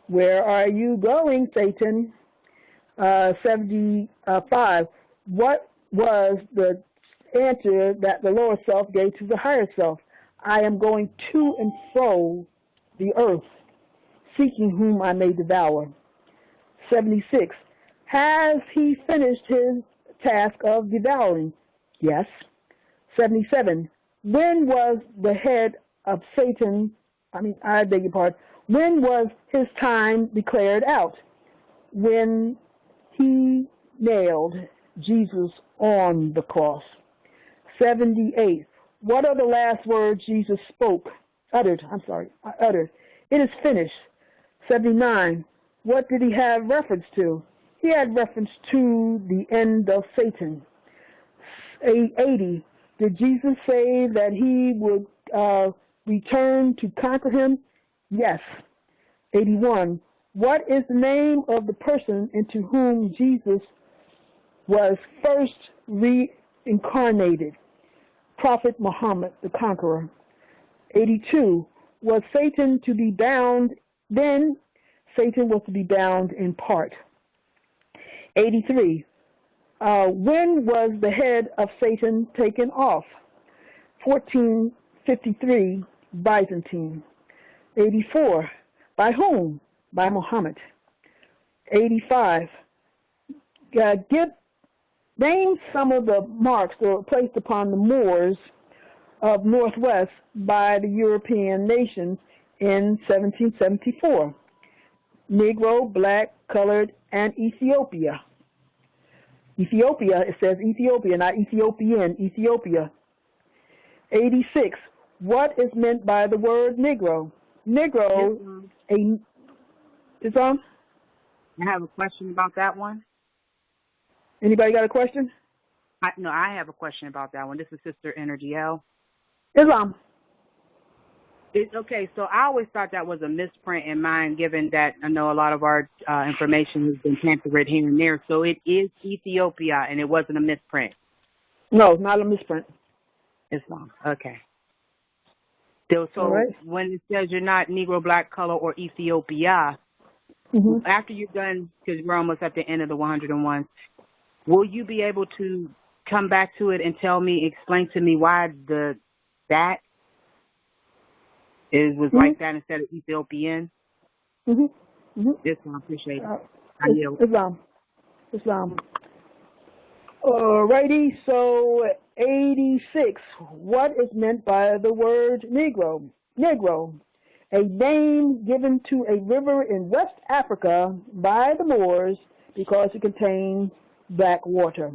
Where are you going, Satan? 75. What was the answer that the lower self gave to the higher self? I am going to and fro the earth, seeking whom I may devour. 76. Has he finished his task of devouring? Yes. 77. When was the head of Satan, I beg your pardon, when was his time declared out? When he nailed Jesus on the cross. 78. What are the last words Jesus uttered? It is finished. 79. What did he have reference to? He had reference to the end of Satan. 80. Did Jesus say that he would return to conquer him? Yes. 81. What is the name of the person into whom Jesus was first reincarnated? Prophet Muhammad, the conqueror. 82. Was Satan to be bound? Then Satan was to be bound in part. 83. When was the head of Satan taken off? 1453 Byzantine. 84. By whom? By Muhammad. 85. Name some of the marks that were placed upon the Moors of Northwest by the European nations in 1774. Negro, black, colored, and Ethiopia. Ethiopia, it says Ethiopia, not Ethiopian, Ethiopia. 86. What is meant by the word Negro? Negro, is on? I have a question about that one. Anybody got a question? I have a question about that one. This is Sister Energy L. Islam. Okay, so I always thought that was a misprint in mine, given that I know a lot of our information has been tampered here and there. So it is Ethiopia, and it wasn't a misprint. No, not a misprint. Islam. Okay. So when it says you're not Negro, black, color, or Ethiopia, after you're done, because we're almost at the end of the 101, will you be able to come back to it and explain to me why that was like that instead of Ethiopian? Yes, I appreciate it. Islam. Alrighty, so 86. What is meant by the word Negro? Negro, a name given to a river in West Africa by the Moors because it contains black water.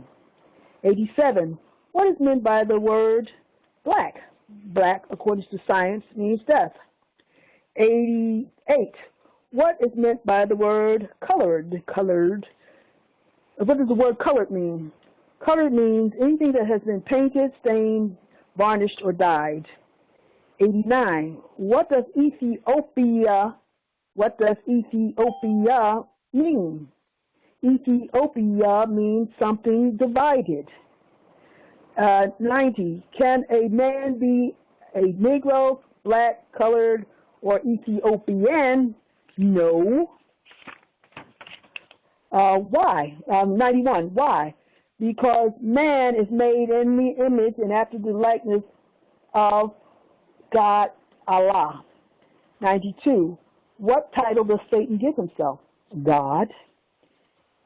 87. What is meant by the word black? Black, according to science, means death. 88. What is meant by the word colored? Colored. What does the word colored mean? Colored means anything that has been painted, stained, varnished, or dyed. 89. What does Ethiopia mean? Ethiopia means something divided. 90. Can a man be a Negro, black, colored, or Ethiopian? No. Why? 91. Why? Because man is made in the image and after the likeness of God, Allah. 92. What title does Satan give himself? God.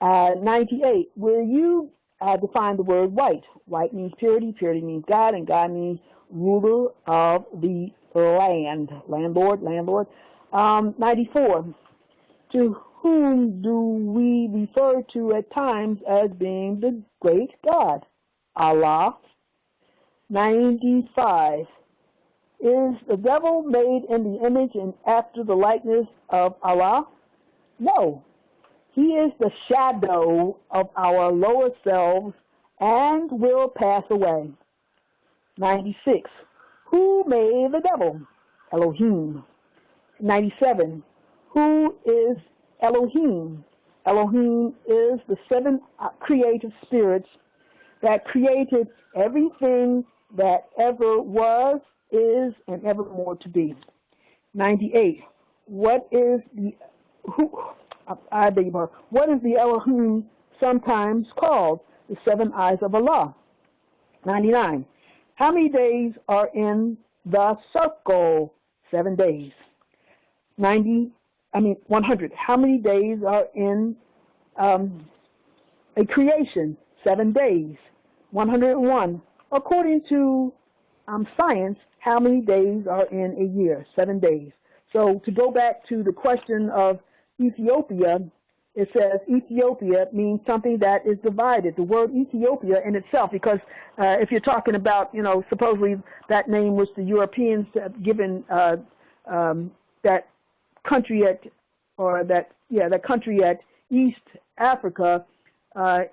98. Will you define the word white? White means purity, purity means God, and God means ruler of the land. Landlord. 94. To whom do we refer to at times as being the great God? Allah. 95. Is the devil made in the image and after the likeness of Allah? No. He is the shadow of our lower selves and will pass away. 96. Who made the devil? Elohim. 97. Who is Elohim? Elohim is the seven creative spirits that created everything that ever was, is, and evermore to be. 98. What is the what is the Elohim sometimes called? The seven eyes of Allah. 99. How many days are in the circle? 7 days. 100. How many days are in a creation? 7 days. 101. According to science, how many days are in a year? 7 days. So to go back to the question of Ethiopia, it says Ethiopia means something that is divided. The word Ethiopia in itself, because if you're talking about, supposedly that name was the Europeans given that country that country at East Africa,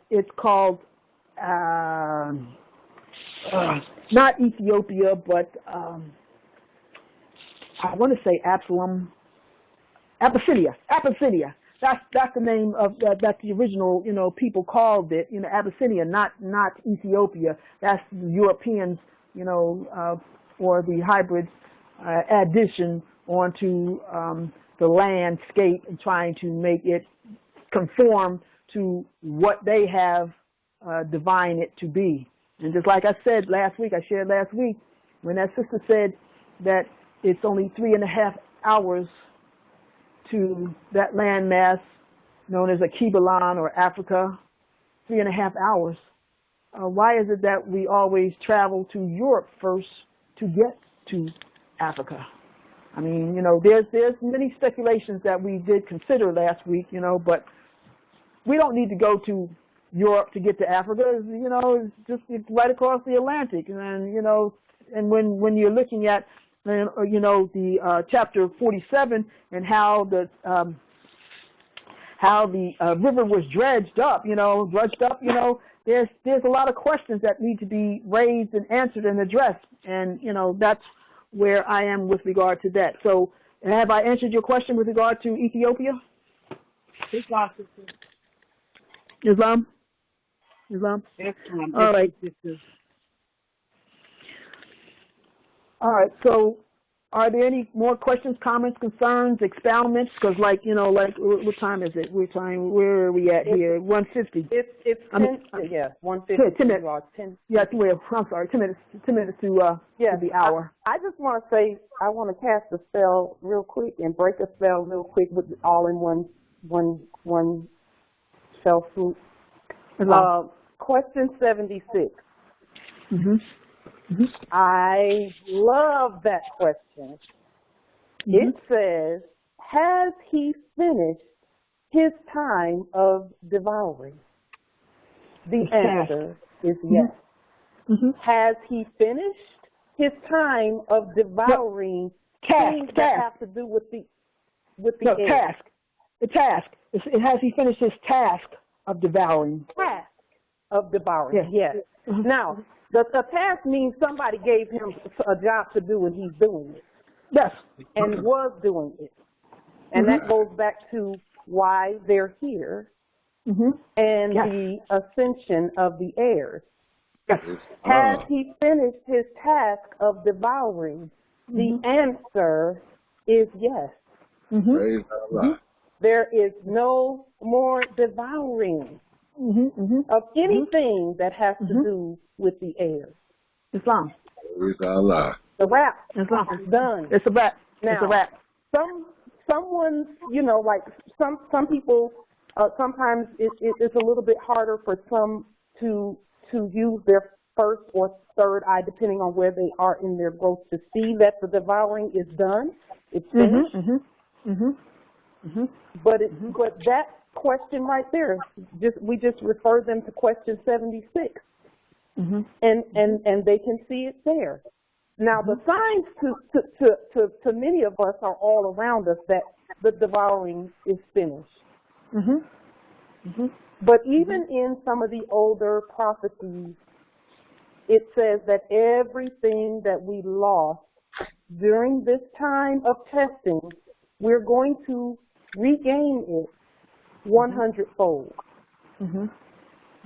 it's called not Ethiopia, but I want to say Abyssinia. That's the name of that's the original people called it Abyssinia, not Ethiopia. That's the Europeans or the hybrid addition onto the landscape and trying to make it conform to what they have divine it to be. And just like I said last week, I shared last week when that sister said that it's only 3.5 hours to that landmass known as a Kibalan or Africa, 3.5 hours. Why is it that we always travel to Europe first to get to Africa? I mean, there's many speculations that we did consider last week, but we don't need to go to Europe to get to Africa. It's right across the Atlantic, and and when you're looking at the chapter 47 and how the river was dredged up, there's a lot of questions that need to be raised and answered and addressed, and that's where I am with regard to that. So, have I answered your question with regard to Ethiopia? Islam. All right. All right. So, are there any more questions, comments, concerns, expoundments? Because, what time is it? Where are we at here? 1:50. It's 1:50. 10 minutes. 10. Yeah, I'm sorry. 10 minutes. 10 minutes to the hour. I just want to say I want to cast a spell real quick and break a spell real quick with all in one spell swoop. Question 76. I love that question. It says, has he finished his time of devouring? The answer is yes. Has he finished his time of devouring things that have to do with the task? The task. Has he finished his task of devouring? Task of devouring, yes. Now, the task means somebody gave him a job to do and he's doing it. Yes. And was doing it. And that goes back to why they're here and the ascension of the heirs. Yes. Has he finished his task of devouring? The answer is yes. Praise Allah. There is no more devouring of anything that has to do with the heirs. Islam. Praise Allah. The wrap Islam is done. It's a wrap. Now, it's a wrap. Someone, like some people, sometimes it's a little bit harder for some to use their first or third eye, depending on where they are in their growth, to see that the devouring is done. It's finished. But that question right there, we just refer them to question 76, and they can see it there. Now the signs to many of us are all around us that the devouring is finished. But even in some of the older prophecies, it says that everything that we lost during this time of testing, we're going to regain it 100-fold. Mm-hmm.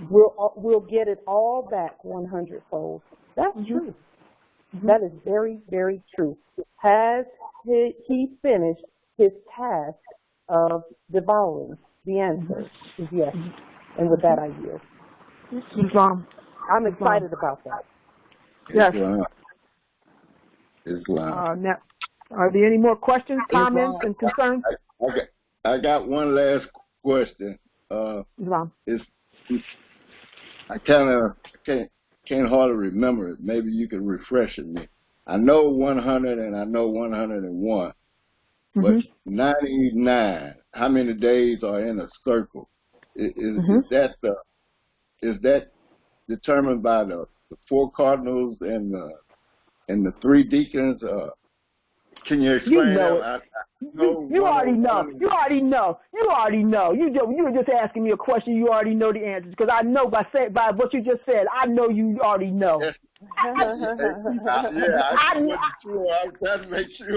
We'll get it all back 100-fold. That's true. Mm-hmm. That is very, very true. Has he finished his task of devouring? The answer is yes. And with that, I yield. Islam. I'm excited about that. Yes. Islam. Now, are there any more questions, comments, and concerns? I got one last question. Islam. I can't hardly remember it. Maybe you could refresh it me. I know 100 and I know 101, but 99. How many days are in a circle? Is that determined by the 4 cardinals and the 3 deacons? Can you explain you know that? You already know. You already know. You already know. You were just asking me a question. You already know the answers because I know by what you just said. I know you already know. Yes. I gotta make sure.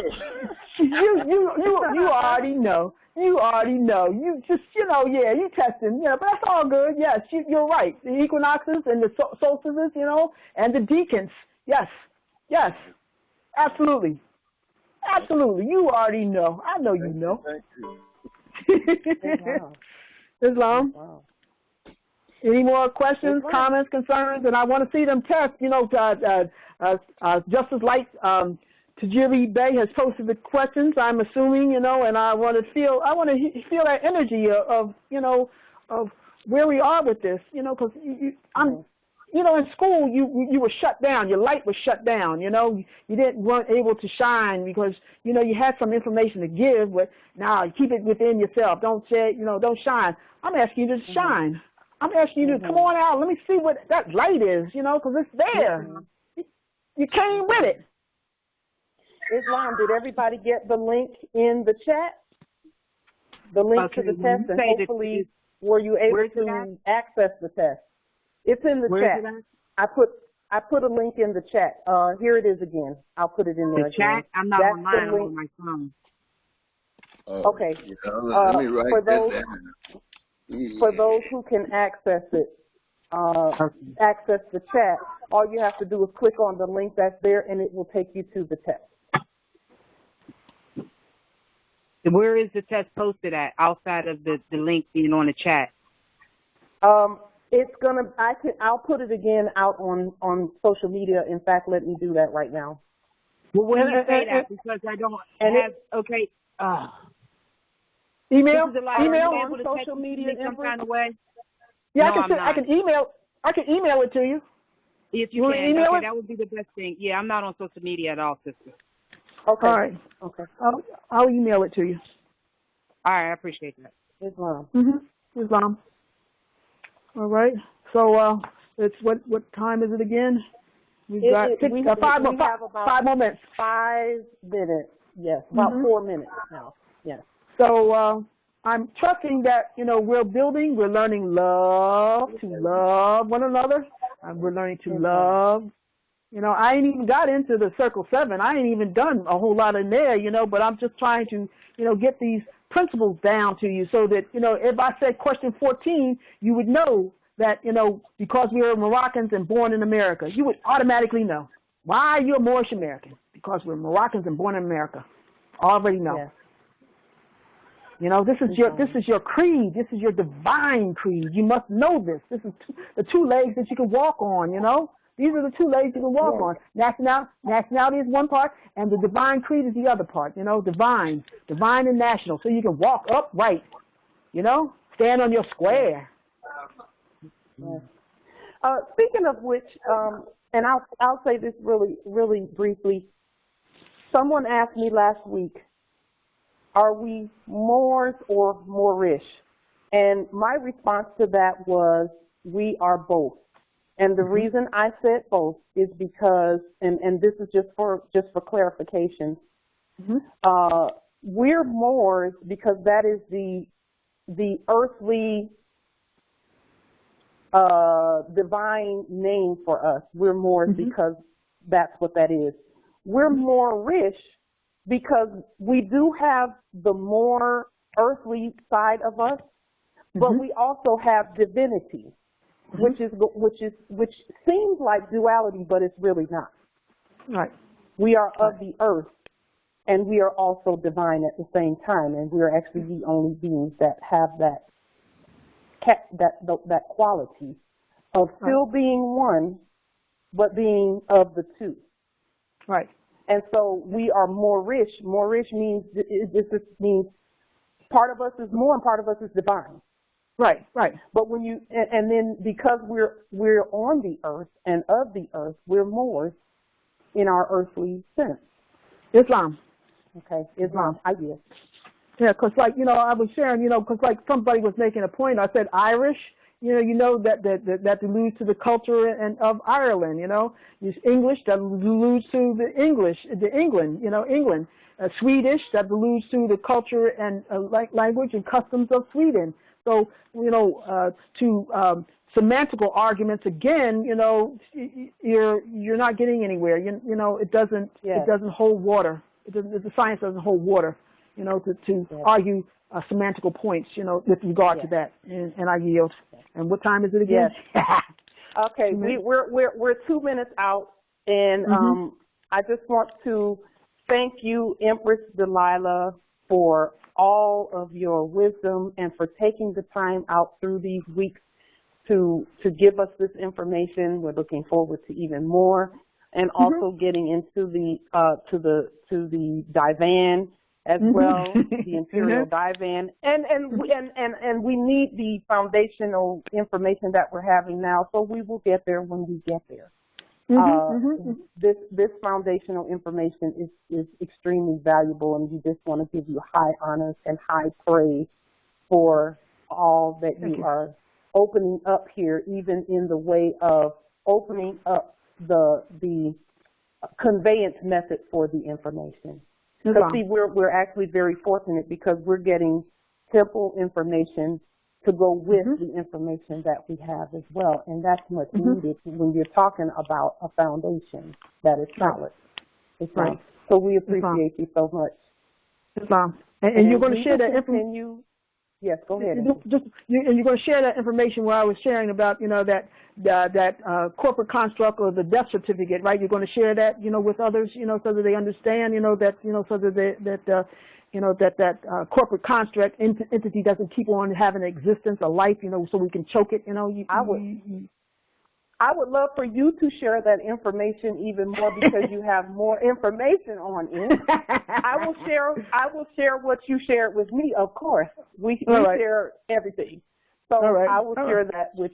You already know. You already know. You just you testing. But that's all good. Yes, you're right. The equinoxes and the solstices, and the deacons. Yes, absolutely. Absolutely. You already know. I know you know. Thank you. Wow. Islam? Wow. Any more questions, comments, concerns? And I want to see them test. Justice Light Tajiri Bey has posted the questions, I'm assuming, and I want to feel that energy of where we are with this, because in school, you were shut down. Your light was shut down. You weren't able to shine because you had some information to give, but now keep it within yourself. Don't say don't shine. I'm asking you to shine. I'm asking you to come on out. Let me see what that light is. Because it's there. You came with it. Islam, did everybody get the link in the chat? The link to the test, and hopefully, were you able to access the test? It's in the chat. I put a link in the chat. Here it is again. I'll put it in there. The chat? I'm not online. I'm on my phone. Okay. Let me write for those who can access it, access the chat, all you have to do is click on the link that's there, and it will take you to the test. Where is the test posted at, outside of the link being on the chat? I'll put it again out on social media. In fact, let me do that right now. Well, when you say that, because I don't email on social media some kind of way. Yeah, no, I can email it to you. If you can, email it? That would be the best thing. Yeah, I'm not on social media at all, sister. Okay. All right. Okay. I'll email it to you. All right, I appreciate that. Islam. Islam. All right. So it's what time is it again? We have about 5 more minutes. 5 minutes. Yes, about 4 minutes now. Yes. So I'm trusting that we're learning to love one another. We're learning to love. I ain't even got into the circle 7. I ain't even done a whole lot in there, but I'm just trying to, get these principles down to you so that, if I said question 14, you would know that, because we are Moroccans and born in America, you would automatically know. Why are you a Moorish American? Because we're Moroccans and born in America. Already know. Yes. This is your creed. This is your divine creed. You must know this. This is the 2 legs that you can walk on, These are the 2 legs you can walk on. Nationality is one part, and the divine creed is the other part. Divine and national, so you can walk upright. Stand on your square. Yes. Speaking of which, and I'll say this really, really briefly. Someone asked me last week, are we Moors or Moorish? And my response to that was, we are both. And the reason I said both is because, and this is just for clarification, we're Moors because that is the earthly divine name for us. We're Moors because that's what that is. We're Moorish because we do have the more earthly side of us, but we also have divinity, which seems like duality, but it's really not. Right. We are of the earth, and we are also divine at the same time, and we are actually the only beings that have that quality of still being one, but being of the two. Right. And so we are moorishe. Moorishe means part of us is more and part of us is divine. Right. Right. But when you and then because we're on the earth and of the earth, we're Moors in our earthly sense. Islam. Okay, Islam. I guess. Yeah, because like I was sharing, because like somebody was making a point. I said Irish. That alludes to the culture and of Ireland. Use English, that alludes to the England. England. Swedish, that alludes to the culture and language and customs of Sweden. So to semantical arguments again, you're not getting anywhere. It doesn't hold water. The science doesn't hold water. To argue semantical points, with regard to that, and I yield. And what time is it again? Yes. Okay, we're 2 minutes out, and I just want to thank you, Empress Delilah, for all of your wisdom and for taking the time out through these weeks to give us this information. We're looking forward to even more, and also getting into the divan as well, the imperial divan, and we need the foundational information that we're having now, so we will get there when we get there. This foundational information is extremely valuable, and we just want to give you high honors and high praise for all that you are opening up here, even in the way of opening up the conveyance method for the information. Because see, we're actually very fortunate because we're getting simple information to go with the information that we have as well, and that's much needed when you're talking about a foundation that is solid. Right. So we appreciate you so much. Islam. And you're going to share that information. Yes, go ahead. And you're going to share that information where I was sharing about, that corporate construct or the death certificate, right? You're going to share that, with others, so that they understand, so that that corporate construct entity doesn't keep on having an existence, a life, so we can choke it, I would love for you to share that information even more because you have more information on it. I will share what you shared with me, of course. We share everything. So I will share that with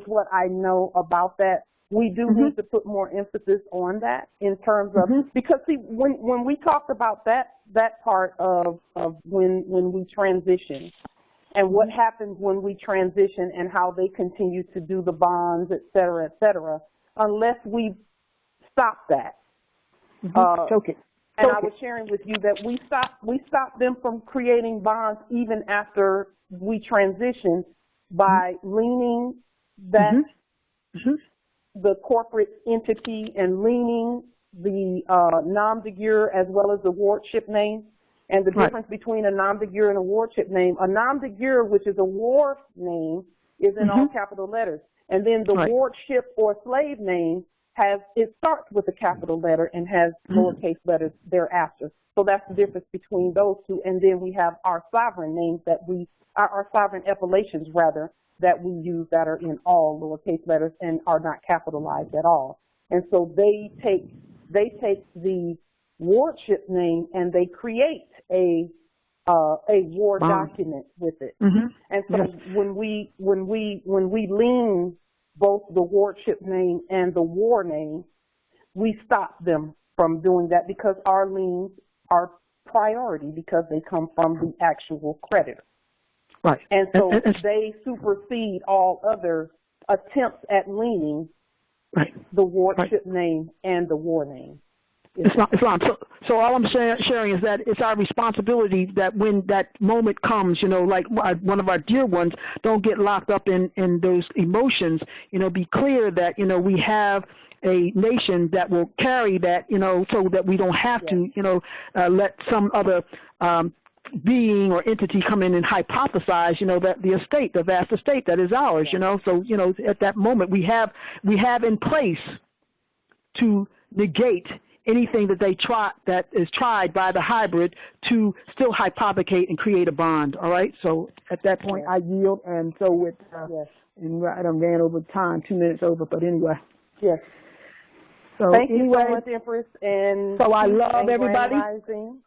what I know about that. We do need to put more emphasis on that in terms of because see when we talked about that part of when we transition. And what happens when we transition and how they continue to do the bonds, et cetera, unless we stop that. Choke it. And I was sharing with you that we stop them from creating bonds even after we transition by leaning that the corporate entity and leaning the nom de guerre as well as the wardship name. And the difference between a nom de guerre and a wardship name, a nom de guerre, which is a war name, is in all capital letters. And then the wardship or slave name it starts with a capital letter and has lowercase letters thereafter. So that's the difference between those two. And then we have our sovereign names our sovereign appellations rather, that we use that are in all lowercase letters and are not capitalized at all. And so they take the wardship name and they create a war document with it. And so when we lean both the wardship name and the war name, we stop them from doing that because our liens are priority because they come from the actual creditor. Right. And so they supersede all other attempts at leaning the wardship name and the war name. Islam. So all I'm sharing is that it's our responsibility that when that moment comes, like one of our dear ones, don't get locked up in those emotions. Be clear that we have a nation that will carry that, so that we don't have to, let some other being or entity come in and hypothesize, that the estate, the vast estate that is ours, So, at that moment we have in place to negate anything that is tried by the hybrid to still hypothecate and create a bond. All right. So at that point, I yield, and so with and I done ran over time, 2 minutes over, but anyway. Yes. So thank you anyway, so much, Empress. And so I love everybody.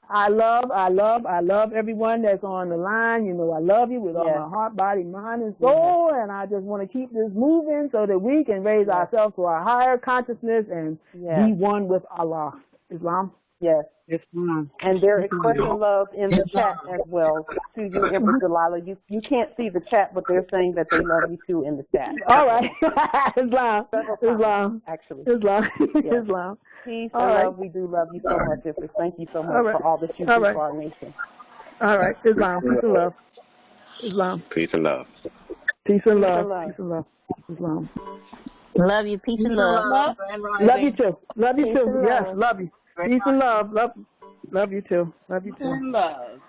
I love everyone that's on the line. I love you with all my heart, body, mind, and soul. And I just want to keep this moving so that we can raise ourselves to our higher consciousness and be one with Allah. Islam? Yes. Islam. And they're expressing love in the chat as well to you, Empress Delilah. You can't see the chat, but they're saying that they love you too in the chat. All right. Islam. Actually. Islam. Yes. Islam. Peace and love. We do love you so much, Empress. Thank you so much for all that you do for our nation. All right. Islam. Peace and love. Islam. Peace and love. Peace and love. Peace and love. Islam. Love you. Peace and love. Love you too. Love you too. Yes. Love you. Peace and love. Love you too. Love you too. Peace and love.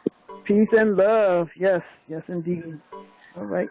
Peace and love. Yes. Yes, indeed. All right.